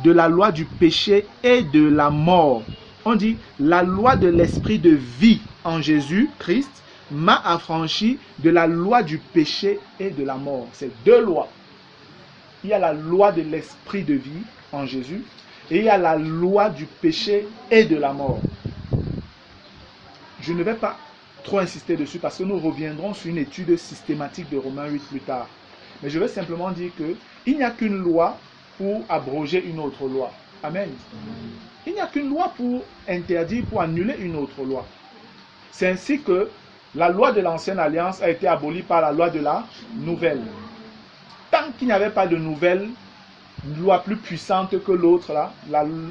Speaker 1: de la loi du péché et de la mort. On dit, la loi de l'esprit de vie en Jésus-Christ m'a affranchi de la loi du péché et de la mort. C'est deux lois. Il y a la loi de l'esprit de vie en Jésus et il y a la loi du péché et de la mort. Je ne vais pas trop insister dessus parce que nous reviendrons sur une étude systématique de Romains 8 plus tard. Mais je vais simplement dire qu'il n'y a qu'une loi pour abroger une autre loi. Amen. Il n'y a qu'une loi pour interdire, pour annuler une autre loi. C'est ainsi que la loi de l'ancienne alliance a été abolie par la loi de la nouvelle. Tant qu'il n'y avait pas de nouvelle loi plus puissante que l'autre, là,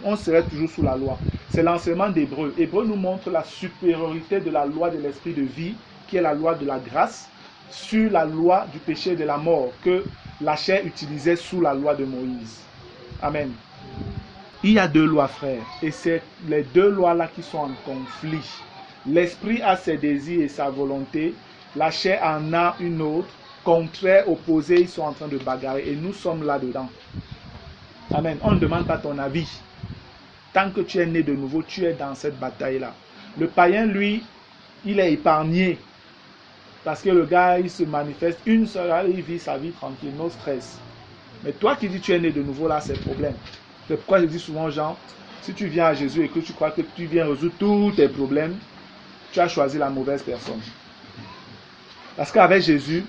Speaker 1: on serait toujours sous la loi. C'est l'enseignement d'Hébreu. Hébreu nous montre la supériorité de la loi de l'esprit de vie, qui est la loi de la grâce, sur la loi du péché et de la mort, que la chair utilisait sous la loi de Moïse. Amen. Il y a deux lois, frères, et c'est les deux lois-là qui sont en conflit. L'esprit a ses désirs et sa volonté, la chair en a une autre, contraire, opposés, ils sont en train de bagarrer, et nous sommes là-dedans. Amen. On ne demande pas ton avis. Tant que tu es né de nouveau, tu es dans cette bataille-là. Le païen, lui, il est épargné. Parce que le gars, il se manifeste une seule heure, il vit sa vie tranquille, no stress. Mais toi qui dis que tu es né de nouveau, là, c'est le problème. C'est pourquoi je dis souvent aux gens, si tu viens à Jésus et que tu crois que tu viens résoudre tous tes problèmes, tu as choisi la mauvaise personne. Parce qu'avec Jésus,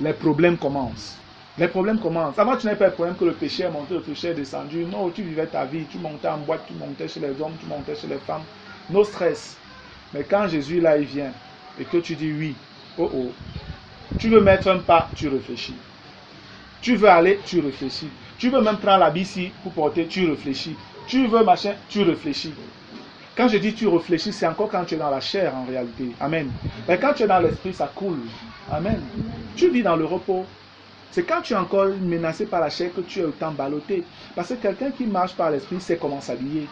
Speaker 1: les problèmes commencent. Les problèmes commencent. Avant, tu n'avais pas de problème que le péché est monté, le péché est descendu. Non, tu vivais ta vie, tu montais en boîte, tu montais chez les hommes, tu montais chez les femmes. No stress. Mais quand Jésus, là, il vient, et que tu dis oui, oh oh, tu veux mettre un pas, tu réfléchis. Tu veux aller, tu réfléchis. Tu veux même prendre la bici pour porter, tu réfléchis. Tu veux machin, tu réfléchis. Quand je dis tu réfléchis, c'est encore quand tu es dans la chair en réalité. Amen. Mais quand tu es dans l'esprit, ça coule. Amen. Tu vis dans le repos. C'est quand tu es encore menacé par la chair que tu es autant ballotté. Parce que quelqu'un qui marche par l'esprit sait comment s'habiller.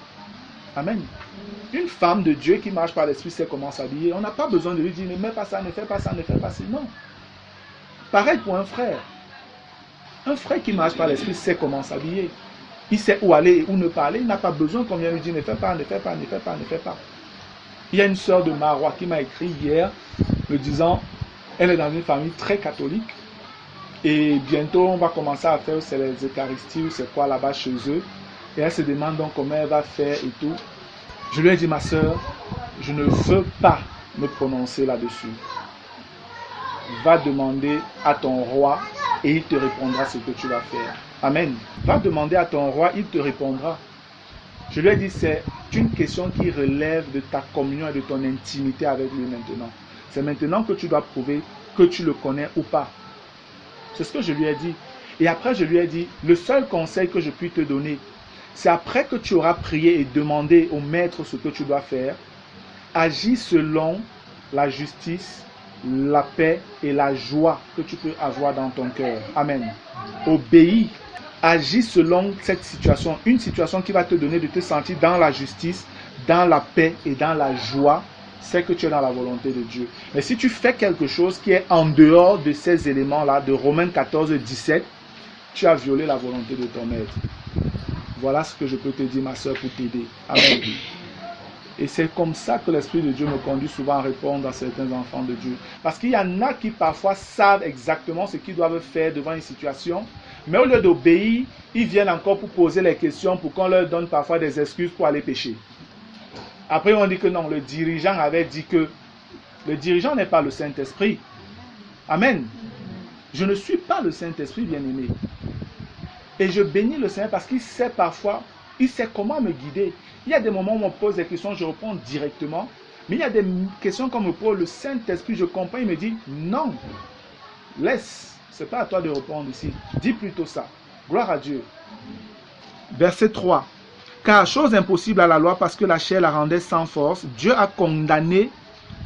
Speaker 1: Amen. Une femme de Dieu qui marche par l'esprit sait comment s'habiller. On n'a pas besoin de lui dire ne mets pas ça, ne fais pas ça, ne fais pas ça. Non. Pareil pour un frère. Un frère qui marche par l'esprit sait comment s'habiller. Il sait où aller et où ne pas aller. Il n'a pas besoin qu'on vienne lui dire ne fais pas, ne fais pas, ne fais pas, ne fais pas. Il y a une sœur de Marois qui m'a écrit hier me disant elle est dans une famille très catholique et bientôt on va commencer à faire c'est les Eucharisties ou c'est quoi là-bas chez eux. Et elle se demande donc comment elle va faire et tout. Je lui ai dit ma sœur, je ne veux pas me prononcer là-dessus. Va demander à ton roi et il te répondra ce que tu vas faire. Amen. Va demander à ton roi, il te répondra. Je lui ai dit, c'est une question qui relève de ta communion et de ton intimité avec lui maintenant. C'est maintenant que tu dois prouver que tu le connais ou pas. C'est ce que je lui ai dit. Et après, je lui ai dit, le seul conseil que je puis te donner, c'est après que tu auras prié et demandé au maître ce que tu dois faire, agis selon la justice, la paix et la joie que tu peux avoir dans ton cœur. Amen. Obéis. Agis selon cette situation. Une situation qui va te donner de te sentir dans la justice, dans la paix et dans la joie. C'est que tu es dans la volonté de Dieu. Mais si tu fais quelque chose qui est en dehors de ces éléments-là, de Romains 14, 17, tu as violé la volonté de ton maître. Voilà ce que je peux te dire, ma soeur, pour t'aider. Amen. Et c'est comme ça que l'Esprit de Dieu me conduit souvent à répondre à certains enfants de Dieu. Parce qu'il y en a qui parfois savent exactement ce qu'ils doivent faire devant une situation, mais au lieu d'obéir, ils viennent encore pour poser les questions, pour qu'on leur donne parfois des excuses pour aller pécher. Après, on dit que non, le dirigeant avait dit que... Le dirigeant n'est pas le Saint-Esprit. Amen. Je ne suis pas le Saint-Esprit, bien-aimé. Et je bénis le Seigneur parce qu'il sait parfois, il sait comment me guider. Il y a des moments où on me pose des questions, je réponds directement. Mais il y a des questions qu'on me pose, le Saint-Esprit, je comprends, il me dit, non, laisse, ce n'est pas à toi de répondre ici. Dis plutôt ça. Gloire à Dieu. Verset 3. Car chose impossible à la loi parce que la chair la rendait sans force, Dieu a condamné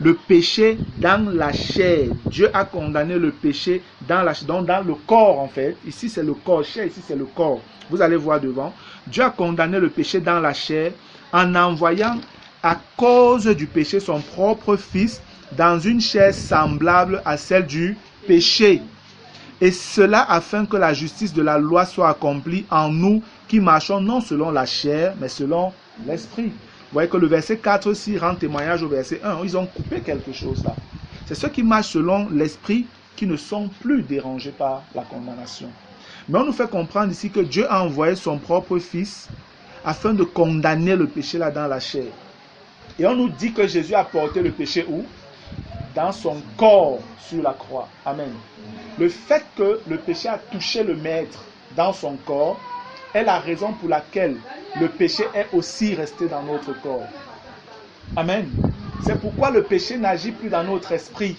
Speaker 1: le péché dans la chair. Dieu a condamné le péché dans la chair, donc dans le corps en fait. Ici c'est le corps, chair, ici c'est le corps. Vous allez voir devant. Dieu a condamné le péché dans la chair en envoyant à cause du péché son propre fils dans une chair semblable à celle du péché. Et cela afin que la justice de la loi soit accomplie en nous qui marchons non selon la chair, mais selon l'esprit. Vous voyez que le verset 4 aussi rend témoignage au verset 1. Ils ont coupé quelque chose là. C'est ceux qui marchent selon l'esprit qui ne sont plus dérangés par la condamnation. Mais on nous fait comprendre ici que Dieu a envoyé son propre fils afin de condamner le péché là dans la chair. Et on nous dit que Jésus a porté le péché où? Dans son corps sur la croix. Amen. Le fait que le péché a touché le maître dans son corps est la raison pour laquelle le péché est aussi resté dans notre corps. Amen. C'est pourquoi le péché n'agit plus dans notre esprit.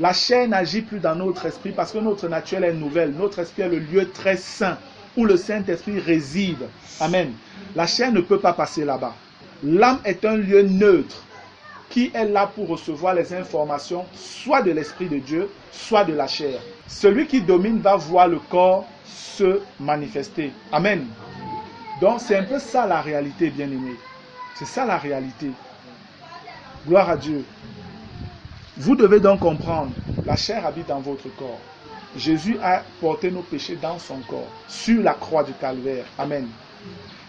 Speaker 1: La chair n'agit plus dans notre esprit parce que notre nature est nouvelle. Notre esprit est le lieu très saint où le Saint-Esprit réside. Amen. La chair ne peut pas passer là-bas. L'âme est un lieu neutre qui est là pour recevoir les informations soit de l'Esprit de Dieu, soit de la chair. Celui qui domine va voir le corps se manifester. Amen. Donc c'est un peu ça la réalité, bien-aimés. C'est ça la réalité. Gloire à Dieu. Vous devez donc comprendre, la chair habite dans votre corps. Jésus a porté nos péchés dans son corps, sur la croix du calvaire. Amen.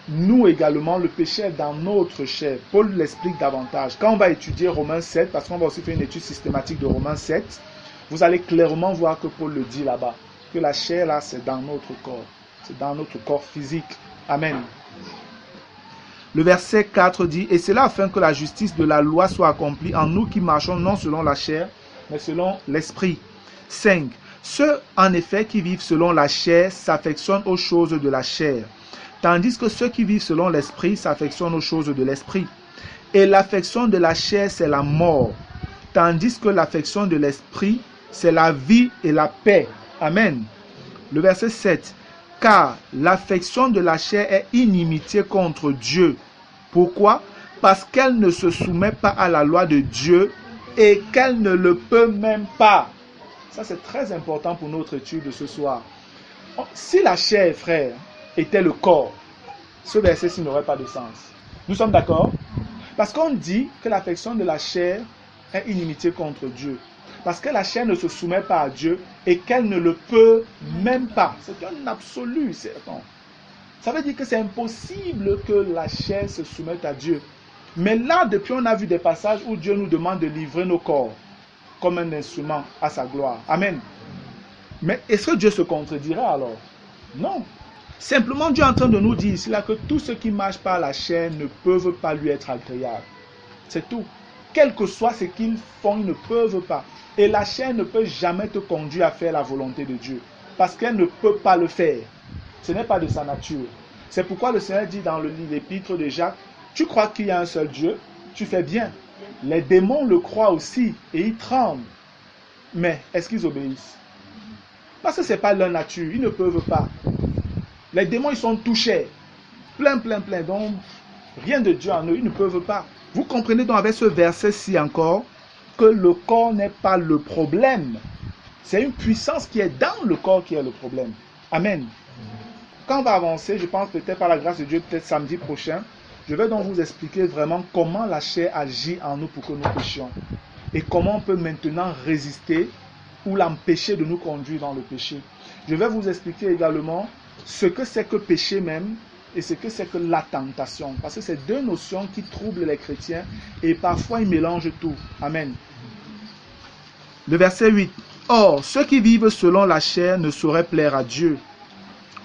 Speaker 1: Nous également, le péché est dans notre chair. Paul l'explique davantage. Quand on va étudier Romains 7, parce qu'on va aussi faire une étude systématique de Romains 7, vous allez clairement voir que Paul le dit là-bas. Que la chair là, c'est dans notre corps. C'est dans notre corps physique. Amen. Le verset 4 dit, et c'est là afin que la justice de la loi soit accomplie en nous qui marchons non selon la chair, mais selon l'esprit. 5. Ceux en effet qui vivent selon la chair s'affectionnent aux choses de la chair. Tandis que ceux qui vivent selon l'esprit s'affectionnent aux choses de l'esprit. Et l'affection de la chair, c'est la mort. Tandis que l'affection de l'esprit, c'est la vie et la paix. Amen. Le verset 7. Car l'affection de la chair est inimitié contre Dieu. Pourquoi? Parce qu'elle ne se soumet pas à la loi de Dieu et qu'elle ne le peut même pas. Ça, c'est très important pour notre étude de ce soir. Si la chair, frère, était le corps, ce verset-ci n'aurait pas de sens. Nous sommes d'accord? Parce qu'on dit que l'affection de la chair est inimitié contre Dieu. Parce que la chair ne se soumet pas à Dieu et qu'elle ne le peut même pas. C'est un absolu. Ça veut dire que c'est impossible que la chair se soumette à Dieu. Mais là, depuis, on a vu des passages où Dieu nous demande de livrer nos corps comme un instrument à sa gloire. Amen. Mais est-ce que Dieu se contredirait alors? Non. Simplement, Dieu est en train de nous dire ici là que tous ceux qui marchent par la chair ne peuvent pas lui être agréables. C'est tout. Quel que soit ce qu'ils font, ils ne peuvent pas. Et la chair ne peut jamais te conduire à faire la volonté de Dieu. Parce qu'elle ne peut pas le faire. Ce n'est pas de sa nature. C'est pourquoi le Seigneur dit dans l'épître de Jacques, tu crois qu'il y a un seul Dieu, tu fais bien. Les démons le croient aussi et ils tremblent. Mais est-ce qu'ils obéissent? Parce que ce n'est pas leur nature, ils ne peuvent pas. Les démons, ils sont touchés. Plein. Donc, rien de Dieu en eux, ils ne peuvent pas. Vous comprenez donc avec ce verset-ci encore que le corps n'est pas le problème. C'est une puissance qui est dans le corps qui est le problème. Amen. Quand on va avancer, je pense peut-être par la grâce de Dieu, peut-être samedi prochain, je vais donc vous expliquer vraiment comment la chair agit en nous pour que nous péchions. Et comment on peut maintenant résister ou l'empêcher de nous conduire dans le péché. Je vais vous expliquer également ce que c'est que péché même et ce que c'est que la tentation. Parce que c'est deux notions qui troublent les chrétiens et parfois ils mélangent tout. Amen. Le verset 8. Or, ceux qui vivent selon la chair ne sauraient plaire à Dieu.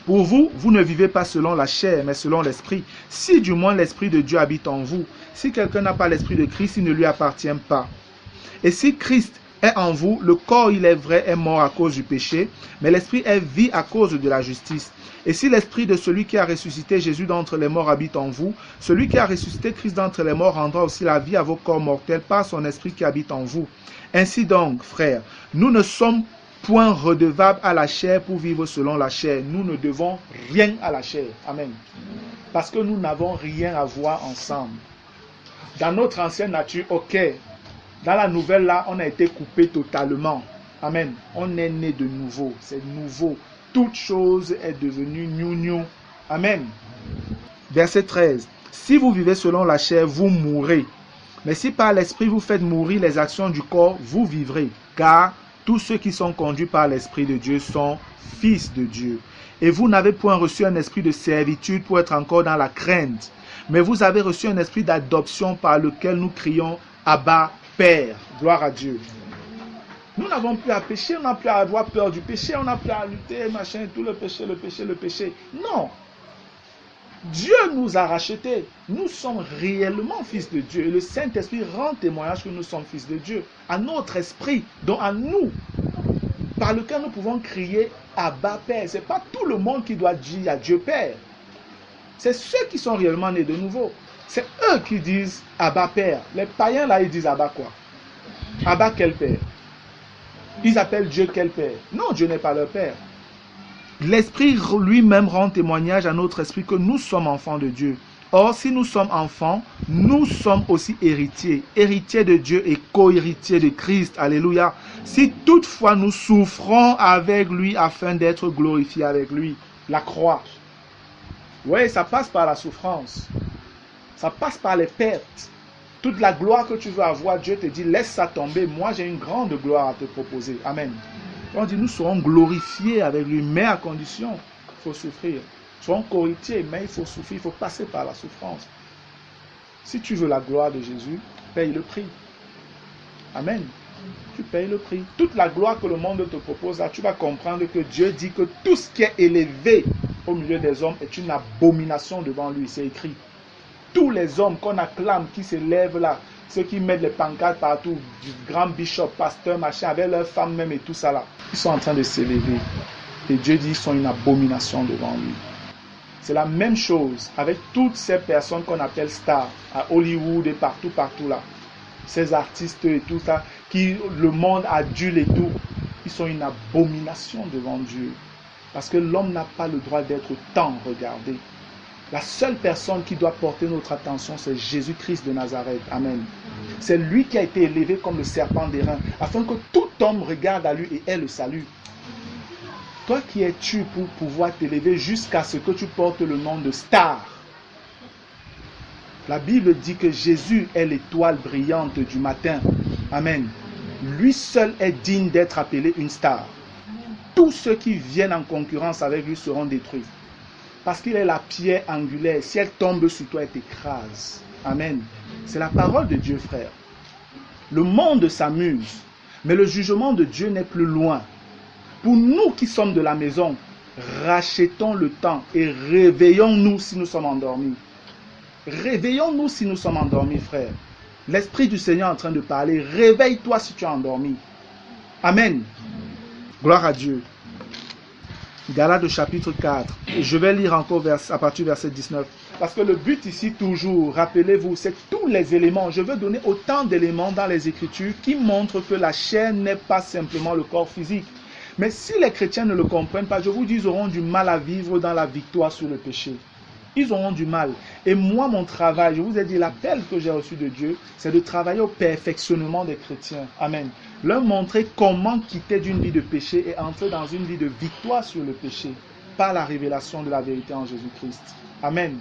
Speaker 1: Pour vous, vous ne vivez pas selon la chair, mais selon l'esprit. Si du moins l'esprit de Dieu habite en vous, si quelqu'un n'a pas l'esprit de Christ, il ne lui appartient pas. Et si Christ, est en vous, le corps, il est vrai, est mort à cause du péché, mais l'esprit est vie à cause de la justice. Et si l'esprit de celui qui a ressuscité Jésus d'entre les morts habite en vous, celui qui a ressuscité Christ d'entre les morts rendra aussi la vie à vos corps mortels par son esprit qui habite en vous. Ainsi donc, frères, nous ne sommes point redevables à la chair pour vivre selon la chair. Nous ne devons rien à la chair. Amen. Parce que nous n'avons rien à voir ensemble. Dans notre ancienne nature, ok. Dans la nouvelle là, on a été coupé totalement. Amen. On est né de nouveau. C'est nouveau. Toute chose est devenue new. Amen. Verset 13. Si vous vivez selon la chair, vous mourrez. Mais si par l'esprit vous faites mourir les actions du corps, vous vivrez. Car tous ceux qui sont conduits par l'esprit de Dieu sont fils de Dieu. Et vous n'avez point reçu un esprit de servitude pour être encore dans la crainte. Mais vous avez reçu un esprit d'adoption par lequel nous crions Abba, Père. Gloire à Dieu. Nous n'avons plus à pécher, on n'a plus à avoir peur du péché, on n'a plus à lutter, machin, tout le péché. Non. Dieu nous a rachetés. Nous sommes réellement fils de Dieu. Et le Saint-Esprit rend témoignage que nous sommes fils de Dieu. À notre esprit, donc à nous, par lequel nous pouvons crier Abba Père. Ce n'est pas tout le monde qui doit dire à Dieu Père. C'est ceux qui sont réellement nés de nouveau. C'est eux qui disent Abba Père. Les païens là, ils disent Abba quoi? Abba quel Père? Ils appellent Dieu quel Père? Non, Dieu n'est pas leur Père. L'Esprit lui-même rend témoignage à notre esprit que nous sommes enfants de Dieu. Or, si nous sommes enfants, nous sommes aussi héritiers. Héritiers de Dieu et co-héritiers de Christ. Alléluia. Si toutefois nous souffrons avec lui afin d'être glorifiés avec lui. La croix. Oui, ça passe par la souffrance. Ça passe par les pertes. Toute la gloire que tu veux avoir, Dieu te dit, laisse ça tomber. Moi, j'ai une grande gloire à te proposer. Amen. On dit, nous serons glorifiés avec lui, mais à condition, il faut souffrir. Nous serons co-héritiers, mais il faut souffrir, il faut passer par la souffrance. Si tu veux la gloire de Jésus, paye le prix. Amen. Tu payes le prix. Toute la gloire que le monde te propose, là, tu vas comprendre que Dieu dit que tout ce qui est élevé au milieu des hommes est une abomination devant lui. C'est écrit. Tous les hommes qu'on acclame, qui se lèvent là, ceux qui mettent les pancartes partout, du grand bishop, pasteur, machin, avec leurs femmes même et tout ça là, ils sont en train de s'élever. Et Dieu dit qu'ils sont une abomination devant lui. C'est la même chose avec toutes ces personnes qu'on appelle stars, à Hollywood et partout là. Ces artistes et tout ça, qui le monde adule et tout, ils sont une abomination devant Dieu. Parce que l'homme n'a pas le droit d'être tant regardé. La seule personne qui doit porter notre attention, c'est Jésus-Christ de Nazareth. Amen. C'est lui qui a été élevé comme le serpent d'airain, afin que tout homme regarde à lui et ait le salut. Toi qui es-tu pour pouvoir t'élever jusqu'à ce que tu portes le nom de star? La Bible dit que Jésus est l'étoile brillante du matin. Amen. Lui seul est digne d'être appelé une star. Tous ceux qui viennent en concurrence avec lui seront détruits. Parce qu'il est la pierre angulaire. Si elle tombe sur toi, elle t'écrase. Amen. C'est la parole de Dieu, frère. Le monde s'amuse, mais le jugement de Dieu n'est plus loin. Pour nous qui sommes de la maison, rachetons le temps et réveillons-nous si nous sommes endormis. Réveillons-nous si nous sommes endormis, frère. L'Esprit du Seigneur est en train de parler. Réveille-toi si tu es endormi. Amen. Gloire à Dieu. Galates chapitre 4. Je vais lire encore à partir du verset 19. Parce que le but ici, toujours, rappelez-vous, c'est tous les éléments. Je veux donner autant d'éléments dans les Écritures qui montrent que la chair n'est pas simplement le corps physique. Mais si les chrétiens ne le comprennent pas, je vous dis, ils auront du mal à vivre dans la victoire sur le péché. Ils auront du mal. Et moi, mon travail, je vous ai dit, l'appel que j'ai reçu de Dieu, c'est de travailler au perfectionnement des chrétiens. Amen. Leur montrer comment quitter d'une vie de péché et entrer dans une vie de victoire sur le péché par la révélation de la vérité en Jésus-Christ. Amen.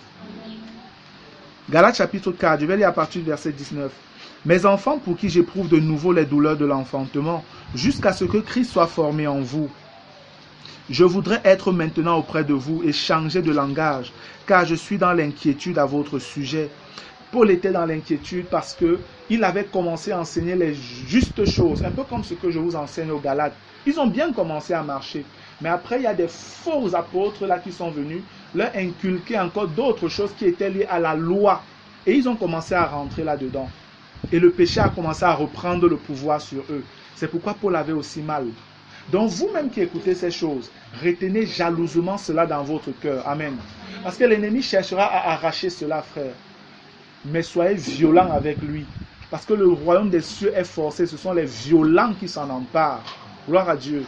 Speaker 1: Galates chapitre 4, je vais lire à partir du verset 19. Mes enfants pour qui j'éprouve de nouveau les douleurs de l'enfantement, jusqu'à ce que Christ soit formé en vous. Je voudrais être maintenant auprès de vous et changer de langage, car je suis dans l'inquiétude à votre sujet. Paul était dans l'inquiétude parce qu'il avait commencé à enseigner les justes choses, un peu comme ce que je vous enseigne aux Galates. Ils ont bien commencé à marcher, mais après il y a des faux apôtres là qui sont venus leur inculquer encore d'autres choses qui étaient liées à la loi. Et ils ont commencé à rentrer là-dedans. Et le péché a commencé à reprendre le pouvoir sur eux. C'est pourquoi Paul avait aussi mal. Donc vous-même qui écoutez ces choses, retenez jalousement cela dans votre cœur. Amen. Parce que l'ennemi cherchera à arracher cela, frère. Mais soyez violents avec lui. Parce que le royaume des cieux est forcé. Ce sont les violents qui s'en emparent. Gloire à Dieu.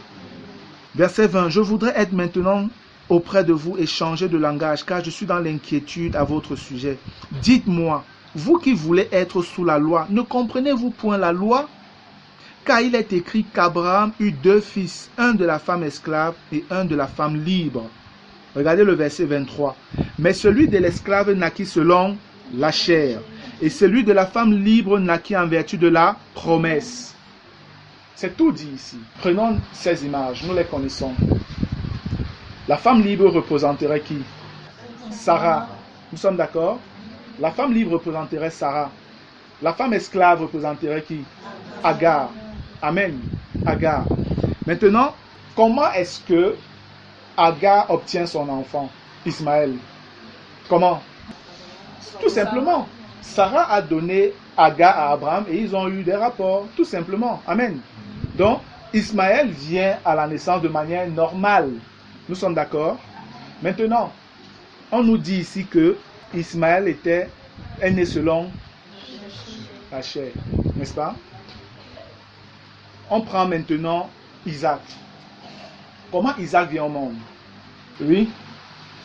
Speaker 1: Verset 20. Je voudrais être maintenant auprès de vous et changer de langage, car je suis dans l'inquiétude à votre sujet. Dites-moi, vous qui voulez être sous la loi, ne comprenez-vous point la loi? Car il est écrit qu'Abraham eut 2 fils, un de la femme esclave et un de la femme libre. Regardez le verset 23. Mais celui de l'esclave naquit selon la chair, et celui de la femme libre naquit en vertu de la promesse. C'est tout dit ici. Prenons ces images, nous les connaissons. La femme libre représenterait qui? Sarah. Nous sommes d'accord? La femme libre représenterait Sarah. La femme esclave représenterait qui? Agar. Amen. Agar. Maintenant, comment est-ce que Agar obtient son enfant, Ismaël? Comment? Tout simplement. Sarah a donné Agar à Abraham et ils ont eu des rapports. Tout simplement. Amen. Donc, Ismaël vient à la naissance de manière normale. Nous sommes d'accord? Maintenant, on nous dit ici que Ismaël est né selon la chair. N'est-ce pas? On prend maintenant Isaac. Comment Isaac vient au monde? Oui?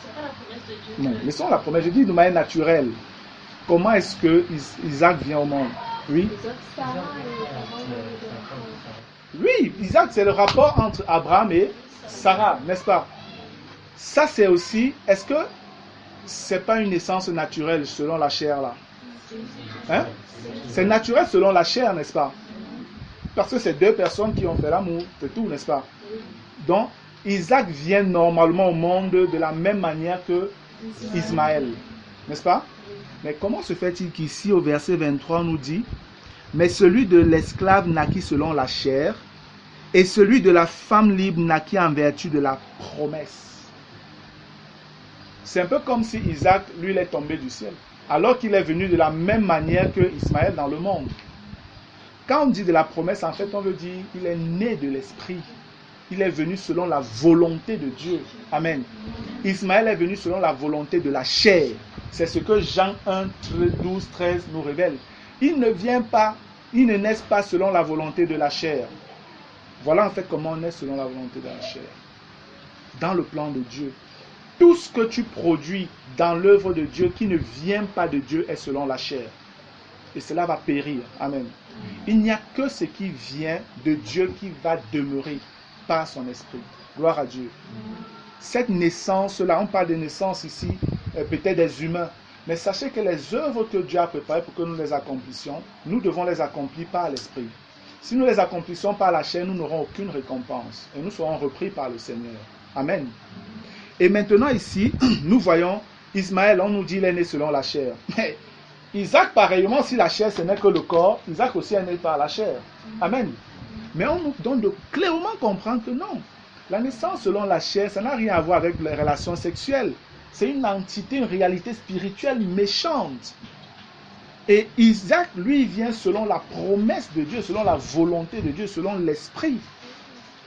Speaker 2: C'est pas la promesse de Dieu.
Speaker 1: Non, laissons la promesse. Je dis de manière naturelle. Comment est-ce que Isaac vient au monde? Oui? Oui, Isaac, c'est le rapport entre Abraham et Sarah, n'est-ce pas? Ça, c'est aussi, est-ce que c'est pas une naissance naturelle selon la chair là? Hein? C'est naturel selon la chair, n'est-ce pas? Parce que c'est 2 personnes qui ont fait l'amour, c'est tout, n'est-ce pas? Donc, Isaac vient normalement au monde de la même manière que Ismaël, n'est-ce pas? Mais comment se fait-il qu'ici, au verset 23, on nous dit « Mais celui de l'esclave naquit selon la chair, et celui de la femme libre naquit en vertu de la promesse. » C'est un peu comme si Isaac, lui, il est tombé du ciel, alors qu'il est venu de la même manière que Ismaël dans le monde. Quand on dit de la promesse, en fait, on veut dire qu'il est né de l'esprit. Il est venu selon la volonté de Dieu. Amen. Ismaël est venu selon la volonté de la chair. C'est ce que Jean 1, 12, 13 nous révèle. Il ne naissent pas selon la volonté de la chair. Voilà en fait comment on est selon la volonté de la chair. Dans le plan de Dieu. Tout ce que tu produis dans l'œuvre de Dieu qui ne vient pas de Dieu est selon la chair. Et cela va périr. Amen. Il n'y a que ce qui vient de Dieu qui va demeurer par son esprit. Gloire à Dieu. Cette naissance-là, on parle de naissance ici, peut-être des humains. Mais sachez que les œuvres que Dieu a préparées pour que nous les accomplissions, nous devons les accomplir par l'esprit. Si nous les accomplissons par la chair, nous n'aurons aucune récompense. Et nous serons repris par le Seigneur. Amen. Et maintenant ici, nous voyons Ismaël, on nous dit qu'il est né selon la chair. Mais Isaac, pareillement, si la chair ce n'est que le corps, Isaac aussi est né par la chair. Amen. Mais on nous donne de clairement comprendre que non. La naissance selon la chair, ça n'a rien à voir avec les relations sexuelles. C'est une entité, une réalité spirituelle méchante. Et Isaac, lui, vient selon la promesse de Dieu, selon la volonté de Dieu, selon l'esprit.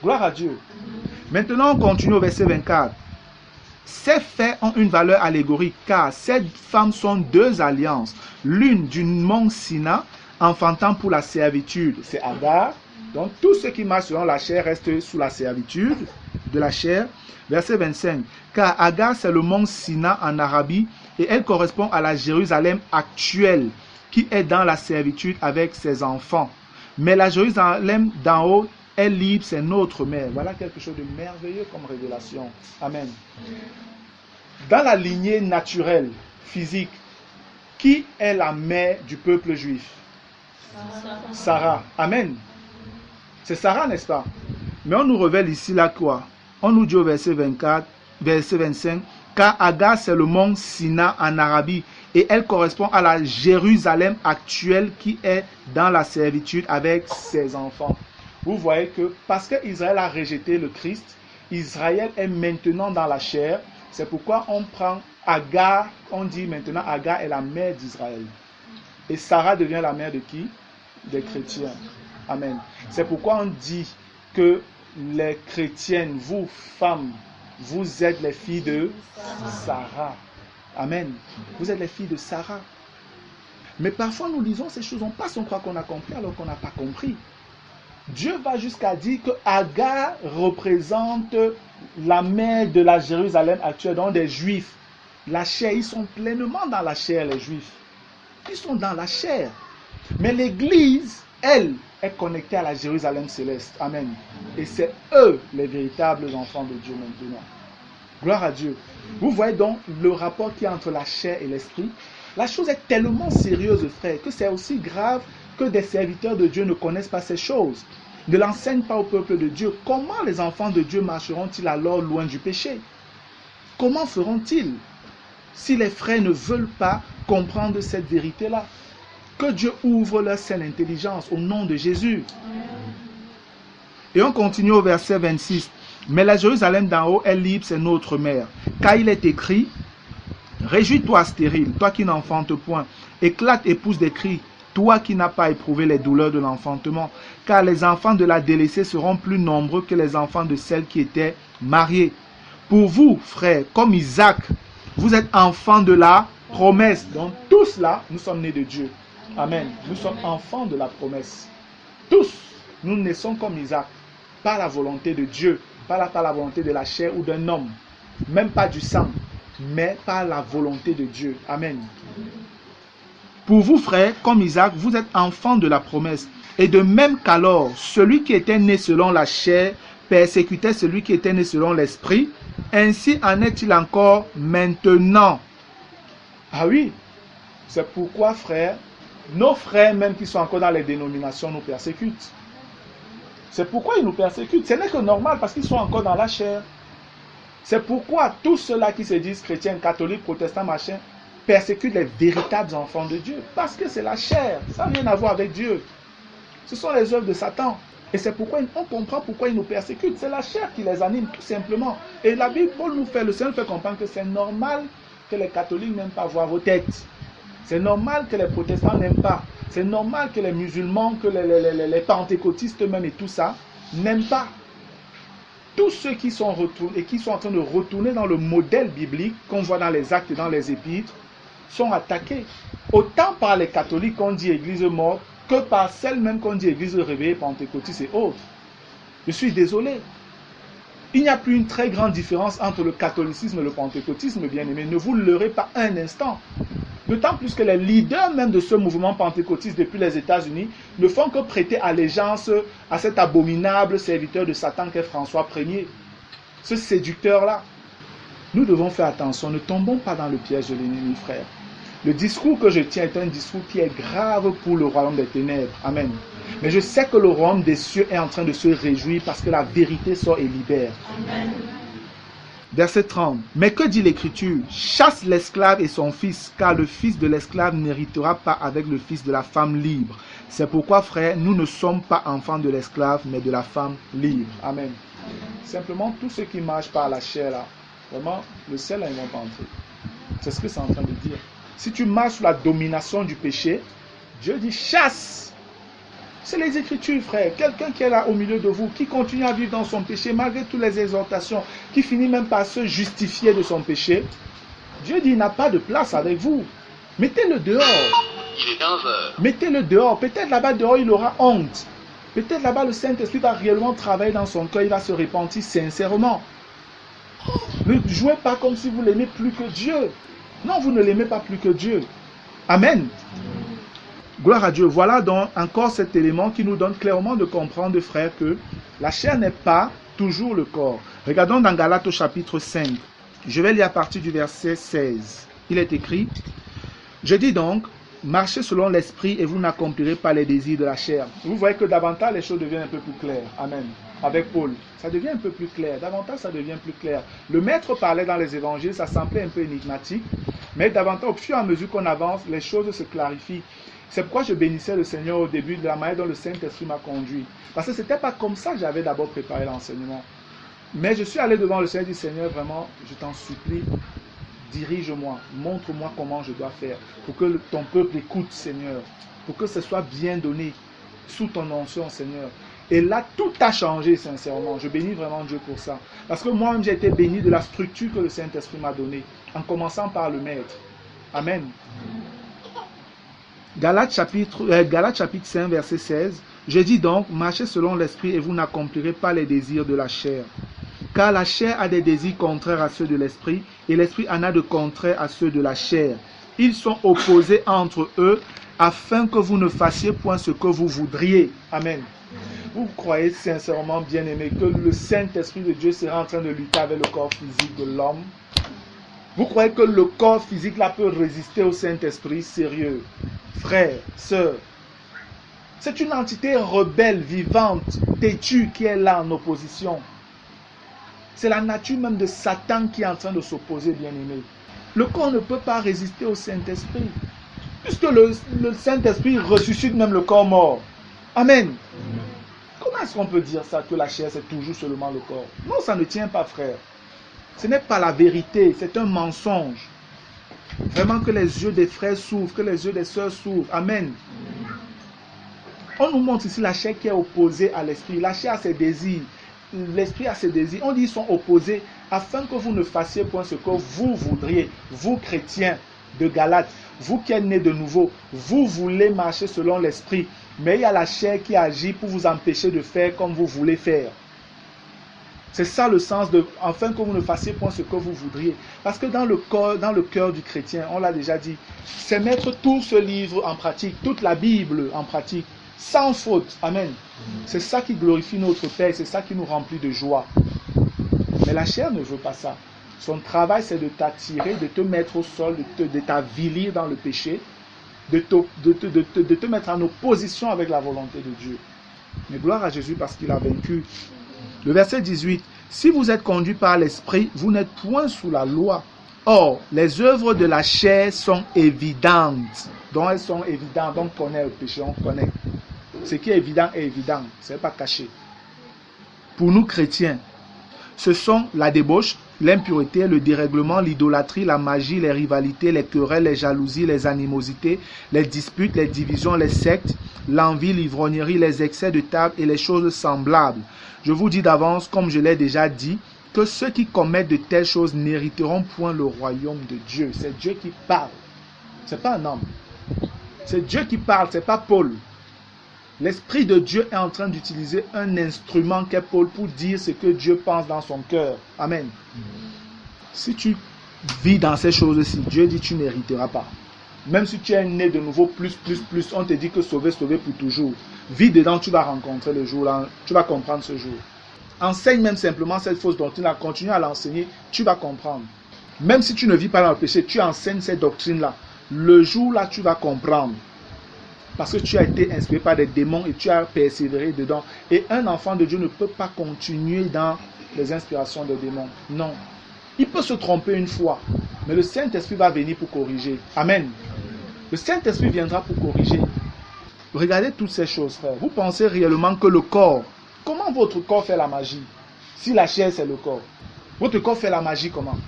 Speaker 1: Gloire à Dieu. Maintenant, on continue au verset 24. Ces faits ont une valeur allégorique, car ces femmes sont 2 alliances. L'une du mont Sina, enfantant pour la servitude, c'est Agar. Donc, tout ce qui marche selon la chair reste sous la servitude de la chair. Verset 25. Car Agar, c'est le mont Sina en Arabie, et elle correspond à la Jérusalem actuelle, qui est dans la servitude avec ses enfants. Mais la Jérusalem d'en haut est libre, c'est notre mère. Voilà quelque chose de merveilleux comme révélation. Amen. Dans la lignée naturelle, physique, qui est la mère du peuple juif? Sarah. Amen. C'est Sarah, n'est-ce pas? Mais on nous révèle ici là quoi? On nous dit au verset 24, verset 25, car Agar c'est le mont Sina en Arabie, et elle correspond à la Jérusalem actuelle qui est dans la servitude avec ses enfants. Vous voyez que parce qu'Israël a rejeté le Christ, Israël est maintenant dans la chair. C'est pourquoi on prend Agar, on dit maintenant Agar est la mère d'Israël. Et Sarah devient la mère de qui? Des chrétiens. Amen. C'est pourquoi on dit que les chrétiennes, vous femmes, vous êtes les filles de Sarah. Amen. Vous êtes les filles de Sarah. Mais parfois nous lisons ces choses, on passe, on croit qu'on a compris alors qu'on n'a pas compris. Dieu va jusqu'à dire que Agar représente la mère de la Jérusalem actuelle, donc des Juifs. La chair, ils sont pleinement dans la chair, les Juifs. Ils sont dans la chair. Mais l'Église, elle, est connectée à la Jérusalem céleste. Amen. Et c'est eux les véritables enfants de Dieu maintenant. Gloire à Dieu. Vous voyez donc le rapport qu'il y a entre la chair et l'esprit. La chose est tellement sérieuse, frère, que c'est aussi grave que des serviteurs de Dieu ne connaissent pas ces choses. Ne l'enseignent pas au peuple de Dieu. Comment les enfants de Dieu marcheront-ils alors loin du péché? Comment feront-ils si les frères ne veulent pas comprendre cette vérité-là? Que Dieu ouvre leur saine intelligence au nom de Jésus. Et on continue au verset 26. Mais la Jérusalem d'en haut est libre, c'est notre mère. Car il est écrit, réjouis-toi stérile, toi qui n'enfantes point. Éclate et pousse des cris, toi qui n'as pas éprouvé les douleurs de l'enfantement. Car les enfants de la délaissée seront plus nombreux que les enfants de celles qui étaient mariées. Pour vous, frères, comme Isaac, vous êtes enfants de la promesse. Donc tous là, nous sommes nés de Dieu. Amen. Nous sommes enfants de la promesse. Tous, nous naissons comme Isaac, par la volonté de Dieu, pas par la volonté de la chair ou d'un homme, même pas du sang, mais par la volonté de Dieu. Amen. Pour vous, frères, comme Isaac, vous êtes enfants de la promesse. Et de même qu'alors, celui qui était né selon la chair persécutait celui qui était né selon l'esprit, ainsi en est-il encore maintenant. Ah oui, c'est pourquoi, frères, nos frères même qui sont encore dans les dénominations nous persécutent. C'est pourquoi ils nous persécutent. Ce n'est que normal parce qu'ils sont encore dans la chair. C'est pourquoi tous ceux-là qui se disent chrétiens, catholiques, protestants, machin, persécutent les véritables enfants de Dieu. Parce que c'est la chair. Ça n'a rien à voir avec Dieu. Ce sont les œuvres de Satan. Et c'est pourquoi on comprend pourquoi ils nous persécutent. C'est la chair qui les anime, tout simplement. Et la Bible, Paul nous fait, le Seigneur fait comprendre que c'est normal que les catholiques n'aiment pas voir vos têtes. C'est normal que les protestants n'aiment pas. C'est normal que les musulmans, que les pentecôtistes même et tout ça, n'aiment pas. Tous ceux qui sont retournés et qui sont en train de retourner dans le modèle biblique qu'on voit dans les actes et dans les épîtres, sont attaqués. Autant par les catholiques qu'on dit église morte, que par celles même qu'on dit église réveillée, pentecôtiste et autres. Je suis désolé. Il n'y a plus une très grande différence entre le catholicisme et le pentecôtisme, bien-aimé. Ne vous leurrez pas un instant. D'autant plus que les leaders même de ce mouvement pentecôtiste depuis les États-Unis ne font que prêter allégeance à cet abominable serviteur de Satan qu'est François Ier. Ce séducteur-là. Nous devons faire attention, ne tombons pas dans le piège de l'ennemi, frère. Le discours que je tiens est un discours qui est grave pour le royaume des ténèbres. Amen. Mais je sais que le royaume des cieux est en train de se réjouir parce que la vérité sort et libère. Amen. Verset 30. Mais que dit l'Écriture? Chasse l'esclave et son fils, car le fils de l'esclave n'héritera pas avec le fils de la femme libre. C'est pourquoi, frère, nous ne sommes pas enfants de l'esclave, mais de la femme libre. Amen. Simplement, tous ceux qui marchent par la chair, là, vraiment, le ciel, là, ils vont pas entrer. C'est ce que c'est en train de dire. Si tu marches sous la domination du péché, Dieu dit chasse. C'est les Écritures, frère. Quelqu'un qui est là au milieu de vous, qui continue à vivre dans son péché, malgré toutes les exhortations, qui finit même par se justifier de son péché, Dieu dit, il n'a pas de place avec vous. Mettez-le dehors.
Speaker 3: Il est 15h.
Speaker 1: Mettez-le dehors. Peut-être là-bas dehors, il aura honte. Peut-être là-bas, le Saint-Esprit va réellement travailler dans son cœur, il va se repentir sincèrement. Ne jouez pas comme si vous l'aimez plus que Dieu. Non, vous ne l'aimez pas plus que Dieu. Amen. Gloire à Dieu. Voilà donc encore cet élément qui nous donne clairement de comprendre, frères, que la chair n'est pas toujours le corps. Regardons dans Galates au chapitre 5. Je vais lire à partir du verset 16. Il est écrit, je dis donc, marchez selon l'esprit et vous n'accomplirez pas les désirs de la chair. Vous voyez que davantage les choses deviennent un peu plus claires. Amen. Avec Paul, ça devient un peu plus clair. Davantage, ça devient plus clair. Le maître parlait dans les évangiles, ça semblait un peu énigmatique. Mais davantage, au fur et à mesure qu'on avance, les choses se clarifient. C'est pourquoi je bénissais le Seigneur au début de la manière dont le Saint-Esprit m'a conduit. Parce que ce n'était pas comme ça que j'avais d'abord préparé l'enseignement. Mais je suis allé devant le Seigneur et dit, Seigneur, vraiment, je t'en supplie, dirige-moi, montre-moi comment je dois faire. Pour que ton peuple écoute, Seigneur. Pour que ce soit bien donné. sous ton onction, Seigneur. Et là, tout a changé, sincèrement. Je bénis vraiment Dieu pour ça. Parce que moi-même, j'ai été béni de la structure que le Saint-Esprit m'a donnée, en commençant par le Maître. Amen. Galates chapitre 5, verset 16. Je dis donc, marchez selon l'Esprit et vous n'accomplirez pas les désirs de la chair. Car la chair a des désirs contraires à ceux de l'Esprit, et l'Esprit en a de contraires à ceux de la chair. Ils sont opposés entre eux, afin que vous ne fassiez point ce que vous voudriez. Amen. Vous croyez sincèrement, bien-aimés, que le Saint-Esprit de Dieu sera en train de lutter avec le corps physique de l'homme? Vous croyez que le corps physique là peut résister au Saint-Esprit? Sérieux, frères, sœurs. C'est une entité rebelle, vivante, têtue qui est là en opposition. C'est la nature même de Satan qui est en train de s'opposer, bien-aimés. Le corps ne peut pas résister au Saint-Esprit, puisque le Saint-Esprit ressuscite même le corps mort. Amen. Comment est-ce qu'on peut dire ça, que la chair c'est toujours seulement le corps? Non, ça ne tient pas, frère. Ce n'est pas la vérité, c'est un mensonge. Vraiment que les yeux des frères s'ouvrent, que les yeux des sœurs s'ouvrent. Amen. On nous montre ici la chair qui est opposée à l'esprit. La chair a ses désirs. L'esprit a ses désirs. On dit qu'ils sont opposés afin que vous ne fassiez point ce que vous voudriez. Vous, chrétiens de Galates, vous qui êtes nés de nouveau, vous voulez marcher selon l'esprit. Mais il y a la chair qui agit pour vous empêcher de faire comme vous voulez faire. C'est ça le sens de « afin que vous ne fassiez point ce que vous voudriez ». Parce que dans le cœur du chrétien, on l'a déjà dit, c'est mettre tout ce livre en pratique, toute la Bible en pratique, sans faute. Amen. C'est ça qui glorifie notre Père, c'est ça qui nous remplit de joie. Mais la chair ne veut pas ça. Son travail, c'est de t'attirer, de te mettre au sol, de t'avilir dans le péché, de te mettre en opposition avec la volonté de Dieu. Mais gloire à Jésus parce qu'il a vaincu. Le verset 18. Si vous êtes conduits par l'esprit, vous n'êtes point sous la loi. Or, les œuvres de la chair sont évidentes. Donc elles sont évidentes. Donc on connaît le péché, on connaît. Ce qui est évident, ce n'est pas caché. Pour nous chrétiens, ce sont la débauche, l'impureté, le dérèglement, l'idolâtrie, la magie, les rivalités, les querelles, les jalousies, les animosités, les disputes, les divisions, les sectes, l'envie, l'ivrognerie, les excès de table et les choses semblables. Je vous dis d'avance, comme je l'ai déjà dit, que ceux qui commettent de telles choses n'hériteront point le royaume de Dieu. C'est Dieu qui parle. Ce n'est pas un homme. C'est Dieu qui parle, ce n'est pas Paul. L'Esprit de Dieu est en train d'utiliser un instrument qu'est Paul pour dire ce que Dieu pense dans son cœur. Amen. Si tu vis dans ces choses-ci, Dieu dit tu n'hériteras pas. Même si tu es né de nouveau, plus, on te dit que sauver pour toujours. Vis dedans, tu vas rencontrer le jour là, tu vas comprendre ce jour. Enseigne même simplement cette fausse doctrine-là, continue à l'enseigner, tu vas comprendre. Même si tu ne vis pas dans le péché, tu enseignes cette doctrine-là. Le jour là, tu vas comprendre. Parce que tu as été inspiré par des démons et tu as persévéré dedans. Et un enfant de Dieu ne peut pas continuer dans les inspirations des démons. Non. Il peut se tromper une fois, mais le Saint-Esprit va venir pour corriger. Amen. Le Saint-Esprit viendra pour corriger. Regardez toutes ces choses, frère. Vous pensez réellement que le corps, comment votre corps fait la magie? Si la chair, c'est le corps. Votre corps fait la magie comment?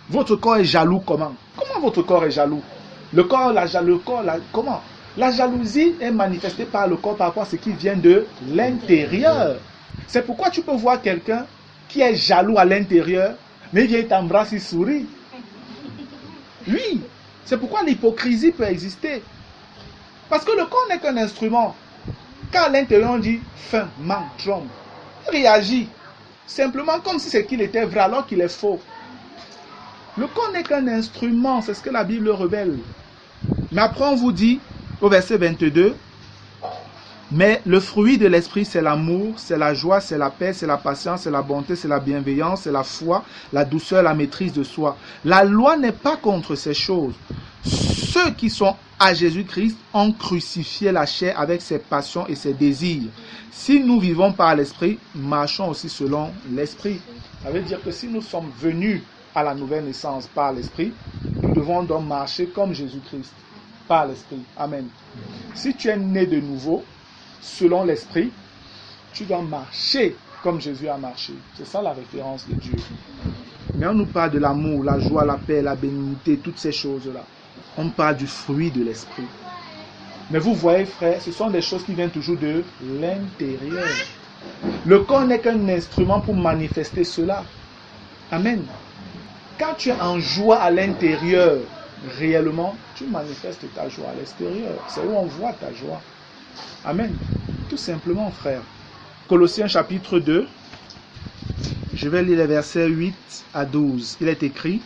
Speaker 1: Votre corps est jaloux comment? Comment votre corps est jaloux? Comment? La jalousie est manifestée par le corps par rapport à ce qui vient de l'intérieur. C'est pourquoi tu peux voir quelqu'un qui est jaloux à l'intérieur, mais il vient t'embrasser, il sourit. Oui, c'est pourquoi l'hypocrisie peut exister. Parce que le corps n'est qu'un instrument. Quand à l'intérieur on dit faim, manque, trompe, il réagit simplement comme si c'est qu'il était vrai alors qu'il est faux. Le corps n'est qu'un instrument, c'est ce que la Bible révèle. Mais après on vous dit, au verset 22, mais le fruit de l'esprit, c'est l'amour, c'est la joie, c'est la paix, c'est la patience, c'est la bonté, c'est la bienveillance, c'est la foi, la douceur, la maîtrise de soi. La loi n'est pas contre ces choses. Ceux qui sont à Jésus-Christ ont crucifié la chair avec ses passions et ses désirs. Si nous vivons par l'esprit, marchons aussi selon l'esprit. Ça veut dire que si nous sommes venus à la nouvelle naissance par l'esprit, nous devons donc marcher comme Jésus-Christ. Par l'esprit. Amen. Si tu es né de nouveau, selon l'esprit, tu dois marcher comme Jésus a marché. C'est ça la référence de Dieu. Mais on nous parle de l'amour, la joie, la paix, la bénignité, toutes ces choses-là. On parle du fruit de l'esprit. Mais vous voyez, frère, ce sont des choses qui viennent toujours de l'intérieur. Le corps n'est qu'un instrument pour manifester cela. Amen. Quand tu es en joie à l'intérieur, réellement, tu manifestes ta joie à l'extérieur. C'est où on voit ta joie. Amen. Tout simplement, frère. Colossiens chapitre 2. Je vais lire les versets 8 à 12. Il est écrit: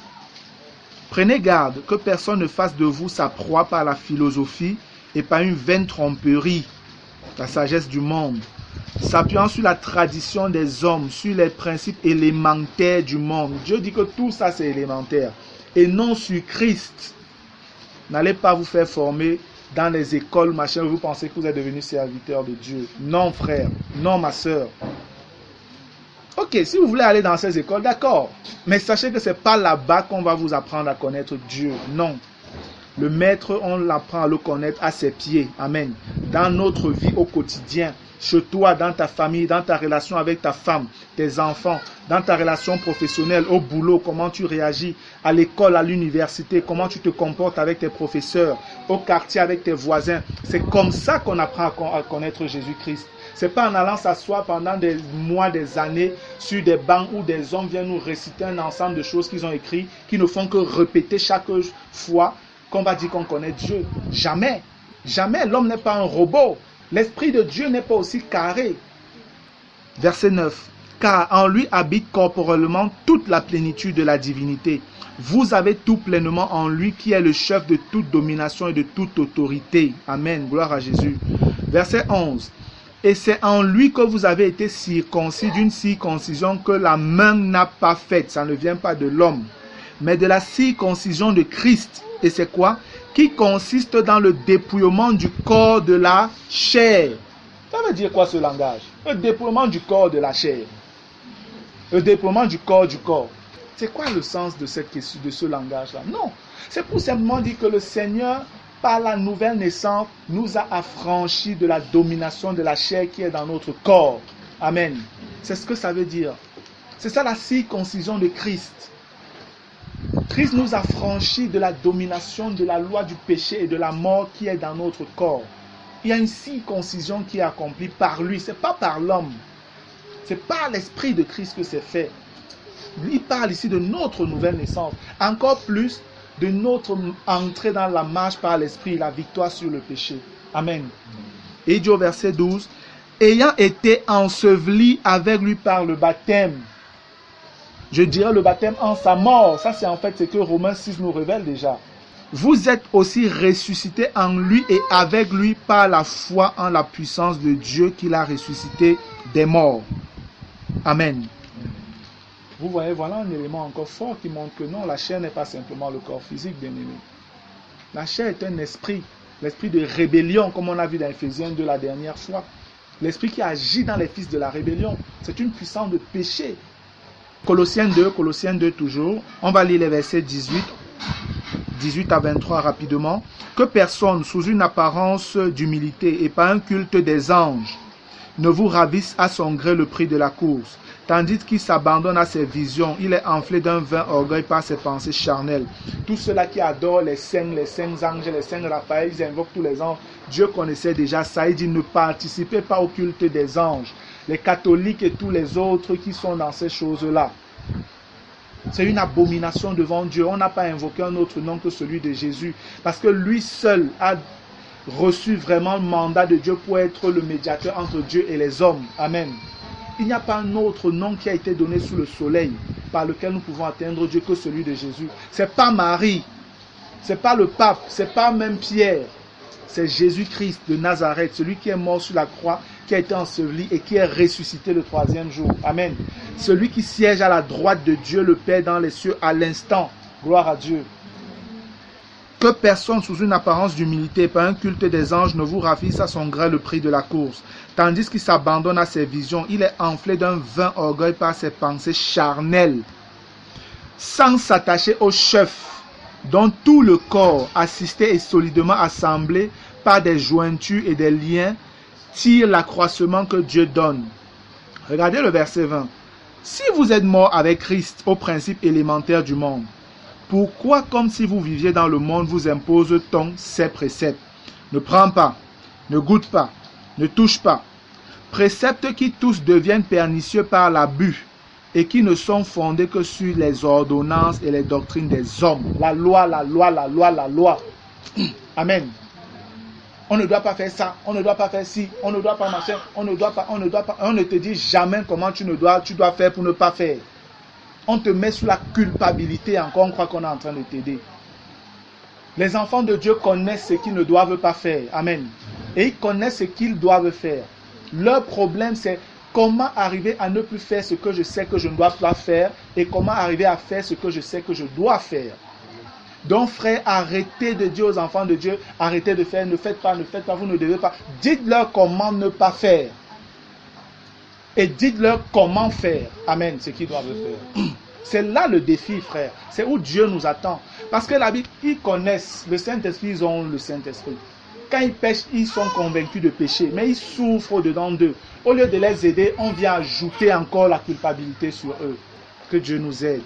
Speaker 1: Prenez garde que personne ne fasse de vous sa proie par la philosophie et par une vaine tromperie, la sagesse du monde, s'appuyant sur la tradition des hommes, sur les principes élémentaires du monde. Dieu dit que tout ça c'est élémentaire. Et non sur Christ. N'allez pas vous faire former dans les écoles, machin, où vous pensez que vous êtes devenu serviteur de Dieu. Non, frère. Non, ma soeur. Ok, si vous voulez aller dans ces écoles, d'accord. Mais sachez que ce n'est pas là-bas qu'on va vous apprendre à connaître Dieu. Non. Le maître, on l'apprend à le connaître à ses pieds. Amen. Dans notre vie au quotidien, chez toi, dans ta famille, dans ta relation avec ta femme, tes enfants, dans ta relation professionnelle, au boulot, comment tu réagis, à l'école, à l'université, comment tu te comportes avec tes professeurs, au quartier avec tes voisins. C'est comme ça qu'on apprend à connaître Jésus-Christ. C'est pas en allant s'asseoir pendant des mois, des années sur des bancs où des hommes viennent nous réciter un ensemble de choses qu'ils ont écrites, qui ne font que répéter chaque fois qu'on va dire qu'on connaît Dieu. Jamais. Jamais. L'homme n'est pas un robot. L'Esprit de Dieu n'est pas aussi carré. Verset 9. Car en lui habite corporellement toute la plénitude de la divinité. Vous avez tout pleinement en lui qui est le chef de toute domination et de toute autorité. Amen. Gloire à Jésus. Verset 11. Et c'est en lui que vous avez été circoncis d'une circoncision que la main n'a pas faite. Ça ne vient pas de l'homme, mais de la circoncision de Christ. Et c'est quoi? Qui consiste dans le dépouillement du corps de la chair. Ça veut dire quoi ce langage? Le dépouillement du corps de la chair. Le dépouillement du corps du corps. C'est quoi le sens de ce langage-là? Non. C'est pour simplement dire que le Seigneur, par la nouvelle naissance, nous a affranchis de la domination de la chair qui est dans notre corps. Amen. C'est ce que ça veut dire. C'est ça la circoncision de Christ. Christ nous a franchis de la domination de la loi du péché et de la mort qui est dans notre corps. Il y a une circoncision qui est accomplie par lui. Ce n'est pas par l'homme. C'est par l'Esprit de Christ que c'est fait. Il parle ici de notre nouvelle naissance. Encore plus de notre entrée dans la marche par l'Esprit, la victoire sur le péché. Amen. Et il dit au verset 12, ayant été enseveli avec lui par le baptême. Je dirais le baptême en sa mort. Ça, c'est en fait ce que Romains 6 nous révèle déjà. Vous êtes aussi ressuscités en lui et avec lui par la foi en la puissance de Dieu qui l'a ressuscité des morts. Amen. Vous voyez, voilà un élément encore fort qui montre que non, la chair n'est pas simplement le corps physique, bien aimé. La chair est un esprit, l'esprit de rébellion, comme on a vu dans Ephésiens 2 la dernière fois. L'esprit qui agit dans les fils de la rébellion. C'est une puissance de péché. Colossiens 2 toujours. On va lire les versets 18 à 23 rapidement. Que personne, sous une apparence d'humilité et par un culte des anges, ne vous ravisse à son gré le prix de la course. Tandis qu'il s'abandonne à ses visions, il est enflé d'un vain orgueil par ses pensées charnelles. Tous ceux-là qui adorent les saints anges, les saints Raphaël, ils invoquent tous les anges. Dieu connaissait déjà ça. Il dit ne participez pas au culte des anges. Les catholiques et tous les autres qui sont dans ces choses-là. C'est une abomination devant Dieu. On n'a pas invoqué un autre nom que celui de Jésus. Parce que lui seul a reçu vraiment le mandat de Dieu pour être le médiateur entre Dieu et les hommes. Amen. Il n'y a pas un autre nom qui a été donné sous le soleil par lequel nous pouvons atteindre Dieu que celui de Jésus. C'est pas Marie, c'est pas le pape, c'est pas même Pierre. C'est Jésus-Christ de Nazareth, celui qui est mort sur la croix, qui a été enseveli et qui est ressuscité le 3e jour. Amen. Celui qui siège à la droite de Dieu le Père dans les cieux à l'instant. Gloire à Dieu. Que personne sous une apparence d'humilité par un culte des anges ne vous ravisse à son gré le prix de la course. Tandis qu'il s'abandonne à ses visions, il est enflé d'un vain orgueil par ses pensées charnelles. Sans s'attacher au chef, dont tout le corps, assisté et solidement assemblé par des jointures et des liens, tire l'accroissement que Dieu donne. Regardez le verset 20. Si vous êtes mort avec Christ au principe élémentaire du monde, pourquoi, comme si vous viviez dans le monde, vous impose-t-on ces préceptes? ne prends pas, ne goûte pas, ne touche pas. Préceptes qui tous deviennent pernicieux par l'abus et qui ne sont fondés que sur les ordonnances et les doctrines des hommes. La loi, la loi, la loi, la loi. Amen. On ne doit pas faire ça, on ne doit pas faire ci, on ne doit pas machin, on ne doit pas. On ne te dit jamais comment tu dois faire pour ne pas faire. On te met sous la culpabilité, encore on croit qu'on est en train de t'aider. Les enfants de Dieu connaissent ce qu'ils ne doivent pas faire. Amen. Et ils connaissent ce qu'ils doivent faire. Leur problème, c'est comment arriver à ne plus faire ce que je sais que je ne dois pas faire et comment arriver à faire ce que je sais que je dois faire. Donc, frère, arrêtez de dire aux enfants de Dieu, arrêtez de faire, ne faites pas, vous ne devez pas. Dites-leur comment ne pas faire. Et dites-leur comment faire. Amen, ce qu'ils doivent faire. C'est là le défi, frère. C'est où Dieu nous attend. Parce que la Bible, ils connaissent le Saint-Esprit, ils ont le Saint-Esprit. Quand ils pêchent, ils sont convaincus de pécher, mais ils souffrent au-dedans d'eux. Au lieu de les aider, on vient ajouter encore la culpabilité sur eux. Que Dieu nous aide.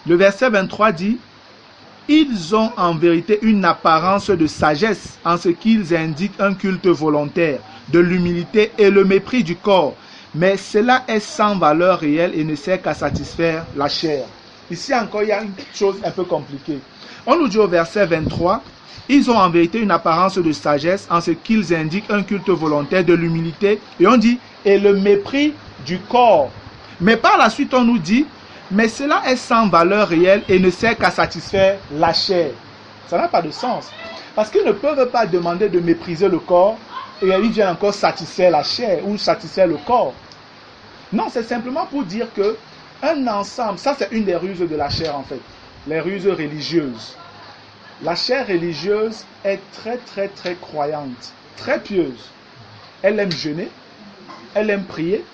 Speaker 1: Le verset 23 dit, « Ils ont en vérité une apparence de sagesse en ce qu'ils indiquent un culte volontaire, de l'humilité et le mépris du corps. Mais cela est sans valeur réelle et ne sert qu'à satisfaire la chair. » Ici encore, il y a une chose un peu compliquée. On nous dit au verset 23, « Ils ont en vérité une apparence de sagesse en ce qu'ils indiquent un culte volontaire, de l'humilité. » Et on dit, « Et le mépris du corps. » Mais par la suite, on nous dit, « Mais cela est sans valeur réelle et ne sert qu'à satisfaire la chair. » Ça n'a pas de sens. Parce qu'ils ne peuvent pas demander de mépriser le corps et ils viennent encore satisfaire la chair ou satisfaire le corps. Non, c'est simplement pour dire que un ensemble, ça c'est une des ruses de la chair en fait, les ruses religieuses. La chair religieuse est très très très croyante, très pieuse. Elle aime jeûner, elle aime prier,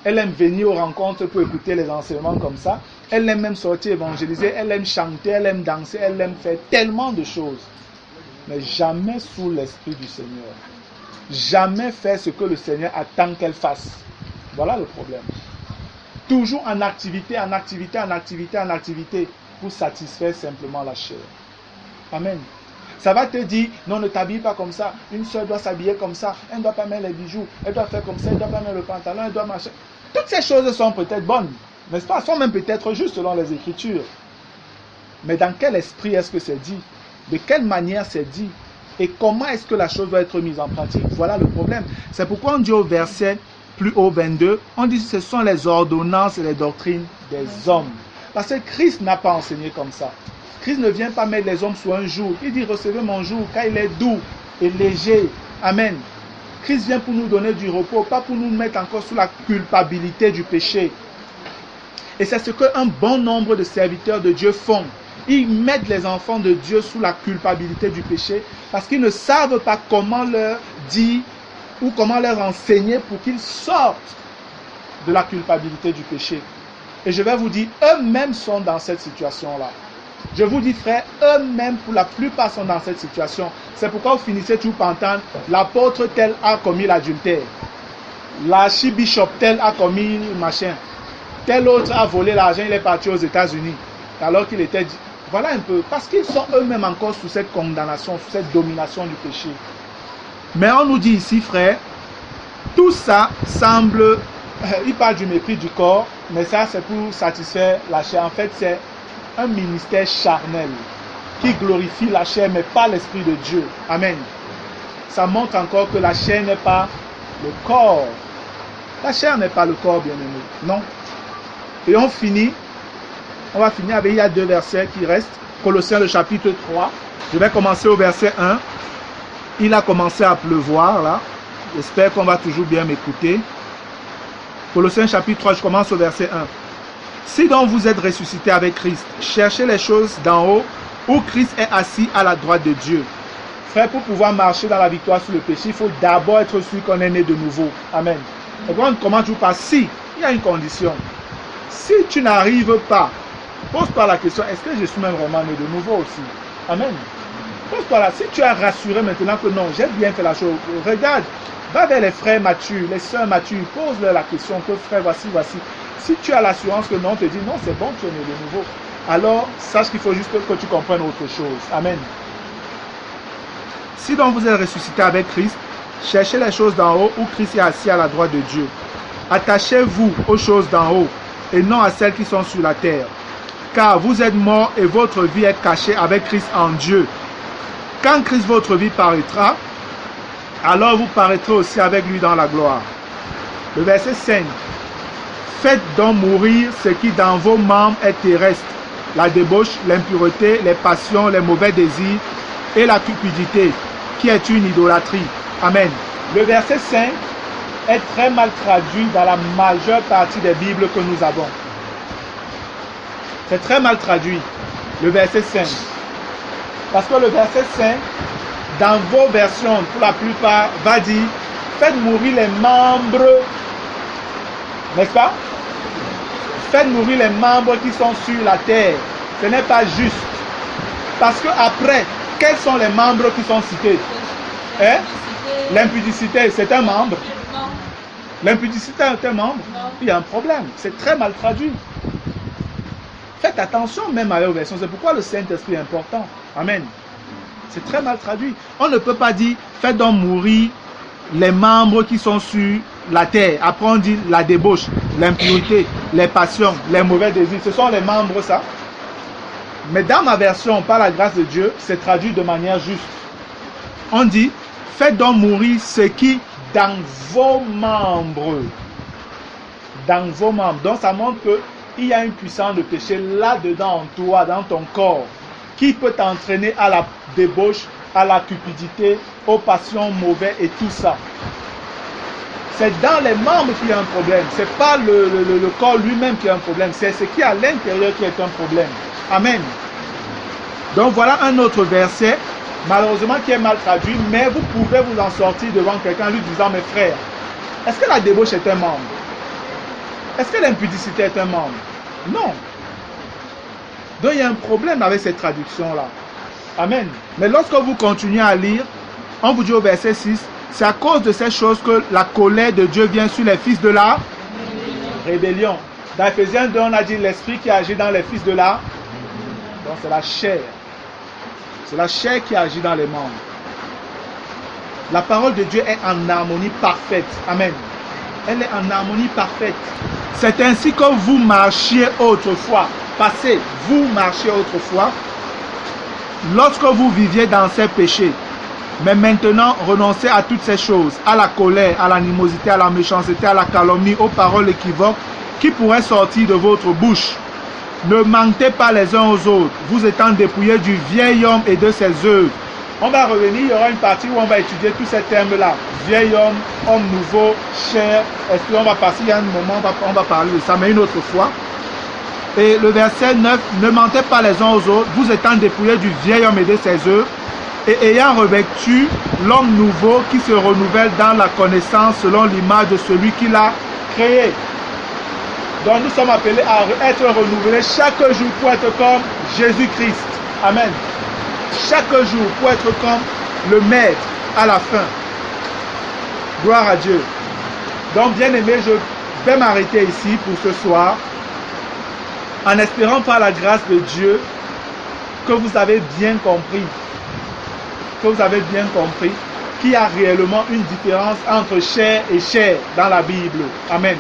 Speaker 1: elle aime venir aux rencontres pour écouter les enseignements comme ça, elle aime même sortir évangéliser, elle aime chanter, elle aime danser, elle aime faire tellement de choses. Mais jamais sous l'esprit du Seigneur. Jamais faire ce que le Seigneur attend qu'elle fasse. Voilà le problème. Toujours en activité, en activité, en activité, en activité, pour satisfaire simplement la chair. Amen. Ça va te dire, non, ne t'habille pas comme ça. Une soeur doit s'habiller comme ça. Elle ne doit pas mettre les bijoux. Elle doit faire comme ça. Elle ne doit pas mettre le pantalon. Elle doit marcher. Toutes ces choses sont peut-être bonnes. N'est-ce pas? Sont même peut-être justes selon les Écritures. Mais dans quel esprit est-ce que c'est dit? De quelle manière c'est dit? Et comment est-ce que la chose doit être mise en pratique? Voilà le problème. C'est pourquoi on dit au verset plus haut 22, on dit que ce sont les ordonnances et les doctrines des hommes. Parce que Christ n'a pas enseigné comme ça. Christ ne vient pas mettre les hommes sous un joug. Il dit recevez mon joug car il est doux et léger. Amen. Christ vient pour nous donner du repos, pas pour nous mettre encore sous la culpabilité du péché. Et c'est ce qu'un bon nombre de serviteurs de Dieu font. Ils mettent les enfants de Dieu sous la culpabilité du péché parce qu'ils ne savent pas comment leur dire ou comment leur enseigner pour qu'ils sortent de la culpabilité du péché. Et je vais vous dire, eux-mêmes sont dans cette situation-là. Je vous dis, frère, eux-mêmes, pour la plupart, sont dans cette situation. C'est pourquoi vous finissez toujours par entendre, l'apôtre tel a commis l'adultère. L'archibishop tel a commis machin. Tel autre a volé l'argent, il est parti aux États-Unis. Alors qu'il était... Voilà un peu. Parce qu'ils sont eux-mêmes encore sous cette condamnation, sous cette domination du péché. Mais on nous dit ici, frère, tout ça semble... il parle du mépris du corps, mais ça c'est pour satisfaire la chair. En fait, c'est un ministère charnel qui glorifie la chair, mais pas l'Esprit de Dieu. Amen. Ça montre encore que la chair n'est pas le corps. La chair n'est pas le corps, bien-aimé. Non. Et on va finir avec, il y a 2 versets qui restent. Colossiens le chapitre 3. Je vais commencer au verset 1. Il a commencé à pleuvoir là. J'espère qu'on va toujours bien m'écouter. Colossiens chapitre 3, je commence au verset 1. Si donc vous êtes ressuscités avec Christ, cherchez les choses d'en haut où Christ est assis à la droite de Dieu. Frère, pour pouvoir marcher dans la victoire sur le péché, il faut d'abord être sûr qu'on est né de nouveau. Amen. Et quand on commence par si, il y a une condition. Si tu n'arrives pas, pose-toi la question, est-ce que je suis même vraiment né de nouveau aussi? Amen. Pose-toi là, si tu es rassuré maintenant que non, j'ai bien fait la chose, regarde, va vers les frères matures, les sœurs matures, pose-leur la question que frère, voici. Si tu as l'assurance que non, on te dit non, c'est bon, tu es né de nouveau. Alors, sache qu'il faut juste que tu comprennes autre chose. Amen. Si donc vous êtes ressuscité avec Christ, cherchez les choses d'en haut où Christ est assis à la droite de Dieu. Attachez-vous aux choses d'en haut et non à celles qui sont sur la terre. Car vous êtes morts et votre vie est cachée avec Christ en Dieu. Quand Christ votre vie paraîtra, alors vous paraîtrez aussi avec lui dans la gloire. Le verset 5. Faites donc mourir ce qui dans vos membres est terrestre, la débauche, l'impureté, les passions, les mauvais désirs et la cupidité, qui est une idolâtrie. Amen. Le verset 5 est très mal traduit dans la majeure partie des Bibles que nous avons. C'est très mal traduit, le verset 5. Parce que le verset 5, dans vos versions, pour la plupart, va dire « Faites mourir les membres », n'est-ce pas? Faites mourir les membres qui sont sur la terre. Ce n'est pas juste. Parce que après, quels sont les membres qui sont cités? Hein? L'impudicité, c'est un membre. L'impudicité est un membre. Il y a un problème. C'est très mal traduit. Faites attention même à vos versions. C'est pourquoi le Saint-Esprit est important. Amen. C'est très mal traduit. On ne peut pas dire faites donc mourir les membres qui sont sur la terre. Après on dit la débauche, l'impureté, les passions, les mauvais désirs. Ce sont les membres ça. Mais dans ma version, par la grâce de Dieu, c'est traduit de manière juste. On dit faites donc mourir ce qui dans vos membres. Dans vos membres. Donc ça montre qu'il y a une puissance de péché là-dedans en toi, dans ton corps, qui peut t'entraîner à la débauche, à la cupidité, aux passions mauvaises et tout ça. C'est dans les membres qu'il y a un problème. Ce n'est pas le corps lui-même qui a un problème. C'est ce qui est à l'intérieur qui est un problème. Amen. Donc voilà un autre verset, malheureusement qui est mal traduit, mais vous pouvez vous en sortir devant quelqu'un lui disant, mes frères, est-ce que la débauche est un membre? Est-ce que l'impudicité est un membre? Non. Donc il y a un problème avec cette traduction-là. Amen. Mais lorsque vous continuez à lire, on vous dit au verset 6, c'est à cause de ces choses que la colère de Dieu vient sur les fils de la rébellion. Dans Ephésiens 2, on a dit l'esprit qui agit dans les fils de la... Donc c'est la chair. C'est la chair qui agit dans les membres. La parole de Dieu est en harmonie parfaite. Amen. Elle est en harmonie parfaite. C'est ainsi que vous marchiez autrefois. Passé, vous marchiez autrefois. Lorsque vous viviez dans ces péchés. Mais maintenant, renoncez à toutes ces choses. À la colère, à l'animosité, à la méchanceté, à la calomnie, aux paroles équivoques qui pourraient sortir de votre bouche. Ne mentez pas les uns aux autres, vous étant dépouillés du vieil homme et de ses œuvres. On va revenir, il y aura une partie où on va étudier tous ces termes-là. Vieil homme, homme nouveau, chair, esprit. On va passer, il y a un moment, on va parler de ça, mais une autre fois. Et le verset 9, ne mentez pas les uns aux autres, vous étant dépouillés du vieil homme et de ses œuvres, et ayant revêtu l'homme nouveau qui se renouvelle dans la connaissance selon l'image de celui qui l'a créé. Donc nous sommes appelés à être renouvelés chaque jour pour être comme Jésus-Christ. Amen. Chaque jour pour être comme le Maître à la fin. Gloire à Dieu. Donc bien aimé, je vais m'arrêter ici pour ce soir, en espérant par la grâce de Dieu que vous avez bien compris, qu'il y a réellement une différence entre chair et chair dans la Bible. Amen.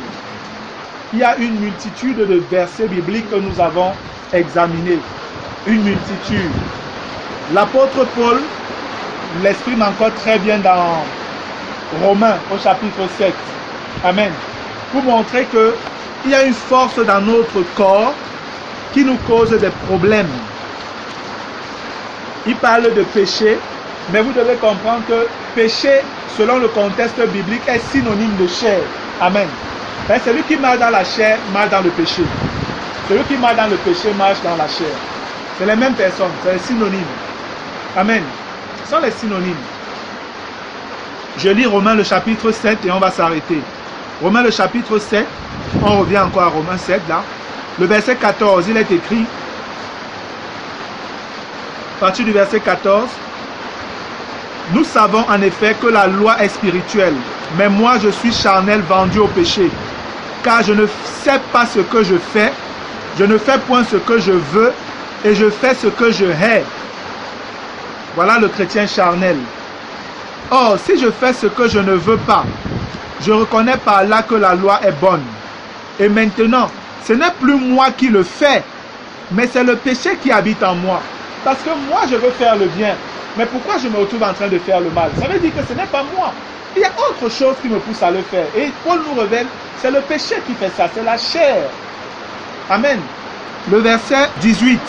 Speaker 1: Il y a une multitude de versets bibliques que nous avons examinés. Une multitude. L'apôtre Paul l'exprime encore très bien dans Romains au chapitre 7. Amen. Pour montrer qu'il y a une force dans notre corps qui nous cause des problèmes. Il parle de péché, mais vous devez comprendre que péché, selon le contexte biblique, est synonyme de chair. Amen. Mais celui qui marche dans la chair, marche dans le péché. Celui qui marche dans le péché, marche dans la chair. C'est les mêmes personnes, c'est les synonymes. Amen. Ce sont les synonymes. Je lis Romains le chapitre 7 et on va s'arrêter. Romains le chapitre 7, on revient encore à Romains 7 là. Le verset 14, il est écrit, à partir du verset 14, nous savons en effet que la loi est spirituelle, mais moi je suis charnel, vendu au péché. Car je ne sais pas ce que je fais, je ne fais point ce que je veux, et je fais ce que je hais. Voilà le chrétien charnel. Or, si je fais ce que je ne veux pas, je reconnais par là que la loi est bonne. Et maintenant, ce n'est plus moi qui le fais, mais c'est le péché qui habite en moi. Parce que moi, je veux faire le bien. Mais pourquoi je me retrouve en train de faire le mal? Ça veut dire que ce n'est pas moi. Il y a autre chose qui me pousse à le faire. Et Paul nous révèle, c'est le péché qui fait ça, c'est la chair. Amen. Le verset 18,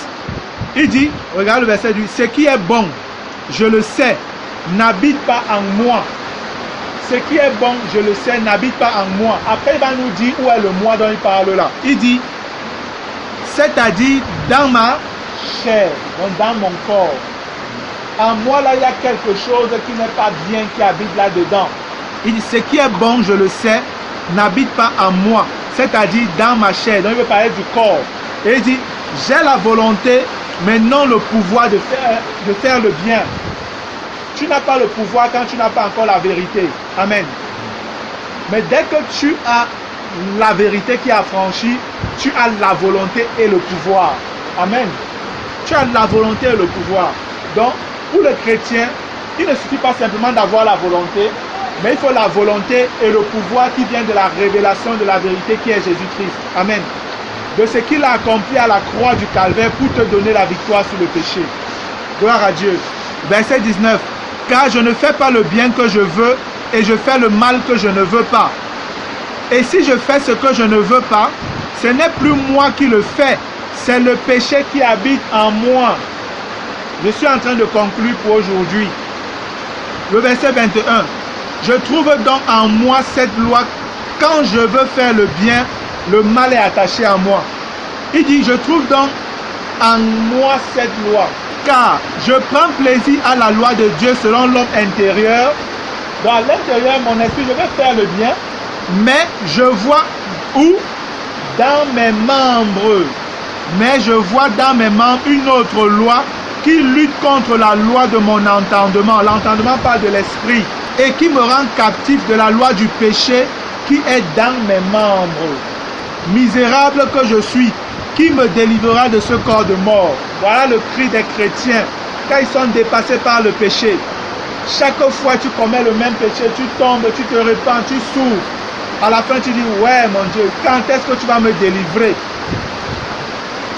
Speaker 1: il dit, regarde le verset 18, ce qui est bon, je le sais, n'habite pas en moi. Ce qui est bon, je le sais, n'habite pas en moi. Après, il va nous dire où est le moi dont il parle là. Il dit, c'est-à-dire dans ma chair, donc dans mon corps. En moi, là, il y a quelque chose qui n'est pas bien, qui habite là-dedans. Il dit, ce qui est bon, je le sais, n'habite pas en moi. C'est-à-dire dans ma chair. Donc, il veut parler du corps. Et il dit, j'ai la volonté, mais non le pouvoir de faire le bien. Tu n'as pas le pouvoir quand tu n'as pas encore la vérité. Amen. Mais dès que tu as la vérité qui est affranchie, tu as la volonté et le pouvoir. Amen. Tu as la volonté et le pouvoir. Donc, pour le chrétien, il ne suffit pas simplement d'avoir la volonté, mais il faut la volonté et le pouvoir qui vient de la révélation de la vérité qui est Jésus-Christ. Amen. De ce qu'il a accompli à la croix du Calvaire pour te donner la victoire sur le péché. Gloire à Dieu. Verset 19. Car je ne fais pas le bien que je veux et je fais le mal que je ne veux pas. Et si je fais ce que je ne veux pas, ce n'est plus moi qui le fais, c'est le péché qui habite en moi. Je suis en train de conclure pour aujourd'hui. Le verset 21. Je trouve donc en moi cette loi. Quand je veux faire le bien, le mal est attaché à moi. Il dit, je trouve donc en moi cette loi. Car je prends plaisir à la loi de Dieu selon l'homme intérieur. Dans l'intérieur, mon esprit, je veux faire le bien. Mais je vois où? Dans mes membres. Mais je vois dans mes membres une autre loi qui lutte contre la loi de mon entendement. L'entendement parle de l'esprit. Et qui me rend captif de la loi du péché qui est dans mes membres. Misérable que je suis, qui me délivrera de ce corps de mort? Voilà le cri des chrétiens quand ils sont dépassés par le péché. Chaque fois tu commets le même péché, tu tombes, tu te repens, tu souffres. À la fin tu dis, ouais mon Dieu, quand est-ce que tu vas me délivrer?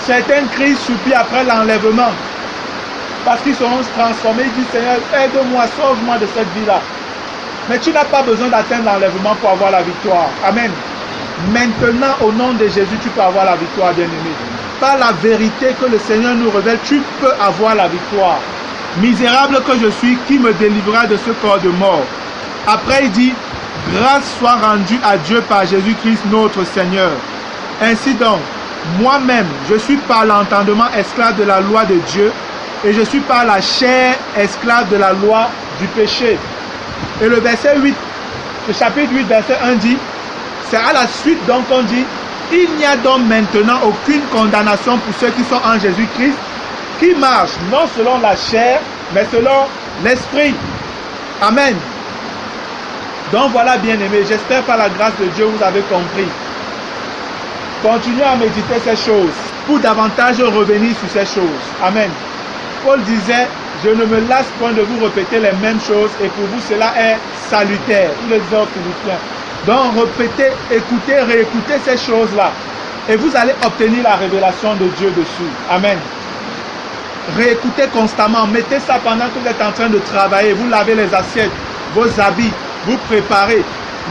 Speaker 1: Certains crient, soupirent après l'enlèvement. Parce qu'ils seront transformés, ils disent, Seigneur, aide-moi, sauve-moi de cette vie-là. Mais tu n'as pas besoin d'atteindre l'enlèvement pour avoir la victoire. Amen. Maintenant, au nom de Jésus, tu peux avoir la victoire, bien-aimé. Par la vérité que le Seigneur nous révèle, tu peux avoir la victoire. Misérable que je suis, qui me délivrera de ce corps de mort? Après, il dit, grâce soit rendue à Dieu par Jésus-Christ notre Seigneur. Ainsi donc, moi-même, je suis par l'entendement esclave de la loi de Dieu et je suis par la chair esclave de la loi du péché. Et le verset 8, le chapitre 8, verset 1 dit, c'est à la suite donc on dit, il n'y a donc maintenant aucune condamnation pour ceux qui sont en Jésus-Christ, qui marchent non selon la chair, mais selon l'esprit. Amen. Donc voilà, bien-aimés, j'espère par la grâce de Dieu vous avez compris. Continuez à méditer ces choses pour davantage revenir sur ces choses. Amen. Paul disait, je ne me lasse point de vous répéter les mêmes choses et pour vous cela est salutaire. Il le disait aux Philippiens. Donc répétez, écoutez, réécoutez ces choses-là et vous allez obtenir la révélation de Dieu dessus. Amen. Réécoutez constamment, mettez ça pendant que vous êtes en train de travailler, vous lavez les assiettes, vos habits, vous préparez.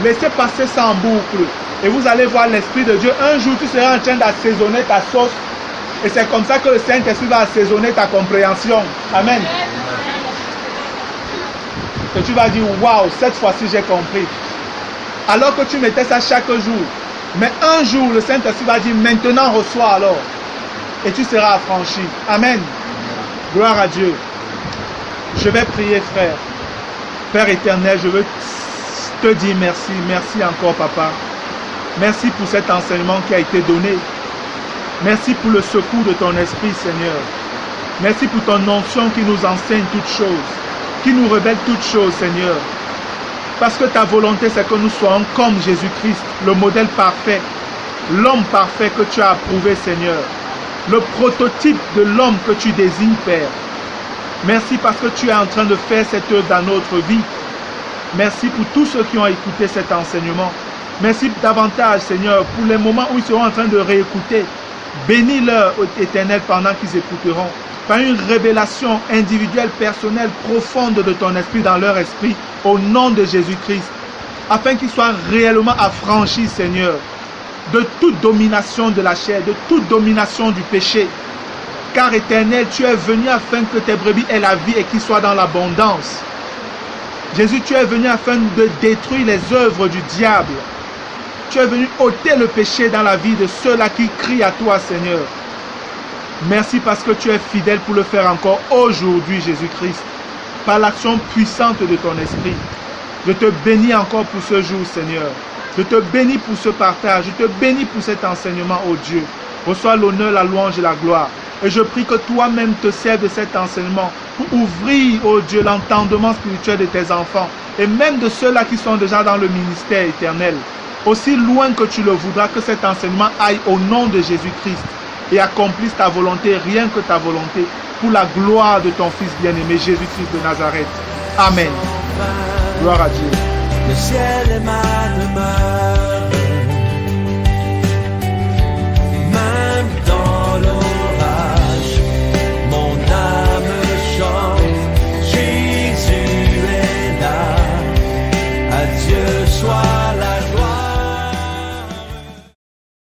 Speaker 1: Laissez passer ça en boucle et vous allez voir l'Esprit de Dieu. Un jour, tu seras en train d'assaisonner ta sauce et c'est comme ça que le Saint-Esprit va assaisonner ta compréhension. Amen. Et tu vas dire, waouh, cette fois-ci j'ai compris. Alors que tu mettais ça chaque jour. Mais un jour, le Saint-Esprit va dire, maintenant reçois alors. Et tu seras affranchi. Amen. Gloire à Dieu. Je vais prier, frère. Père éternel, je veux te dire merci. Merci encore, papa. Merci pour cet enseignement qui a été donné. Merci pour le secours de ton esprit, Seigneur. Merci pour ton onction qui nous enseigne toutes choses, qui nous révèle toutes choses, Seigneur. Parce que ta volonté, c'est que nous soyons comme Jésus-Christ, le modèle parfait, l'homme parfait que tu as approuvé, Seigneur. Le prototype de l'homme que tu désignes, Père. Merci parce que tu es en train de faire cette œuvre dans notre vie. Merci pour tous ceux qui ont écouté cet enseignement. Merci davantage, Seigneur, pour les moments où ils seront en train de réécouter. Bénis-leur, Éternel, pendant qu'ils écouteront. Par une révélation individuelle, personnelle, profonde de ton esprit dans leur esprit, au nom de Jésus-Christ. Afin qu'ils soient réellement affranchis, Seigneur, de toute domination de la chair, de toute domination du péché. Car, Éternel, tu es venu afin que tes brebis aient la vie et qu'ils soient dans l'abondance. Jésus, tu es venu afin de détruire les œuvres du diable. Tu es venu ôter le péché dans la vie de ceux-là qui crient à toi, Seigneur. Merci parce que tu es fidèle pour le faire encore aujourd'hui, Jésus-Christ, par l'action puissante de ton esprit. Je te bénis encore pour ce jour, Seigneur. Je te bénis pour ce partage. Je te bénis pour cet enseignement, ô Dieu. Reçois l'honneur, la louange et la gloire. Et je prie que toi-même te serves de cet enseignement pour ouvrir, ô Dieu, l'entendement spirituel de tes enfants et même de ceux-là qui sont déjà dans le ministère éternel. Aussi loin que tu le voudras, que cet enseignement aille au nom de Jésus-Christ et accomplisse ta volonté, rien que ta volonté, pour la gloire de ton Fils bien-aimé, Jésus-Christ de Nazareth. Amen. Gloire à Dieu.
Speaker 3: Le ciel est ma demeure, même dans l'orage, mon âme chante, Jésus est là, à Dieu soit la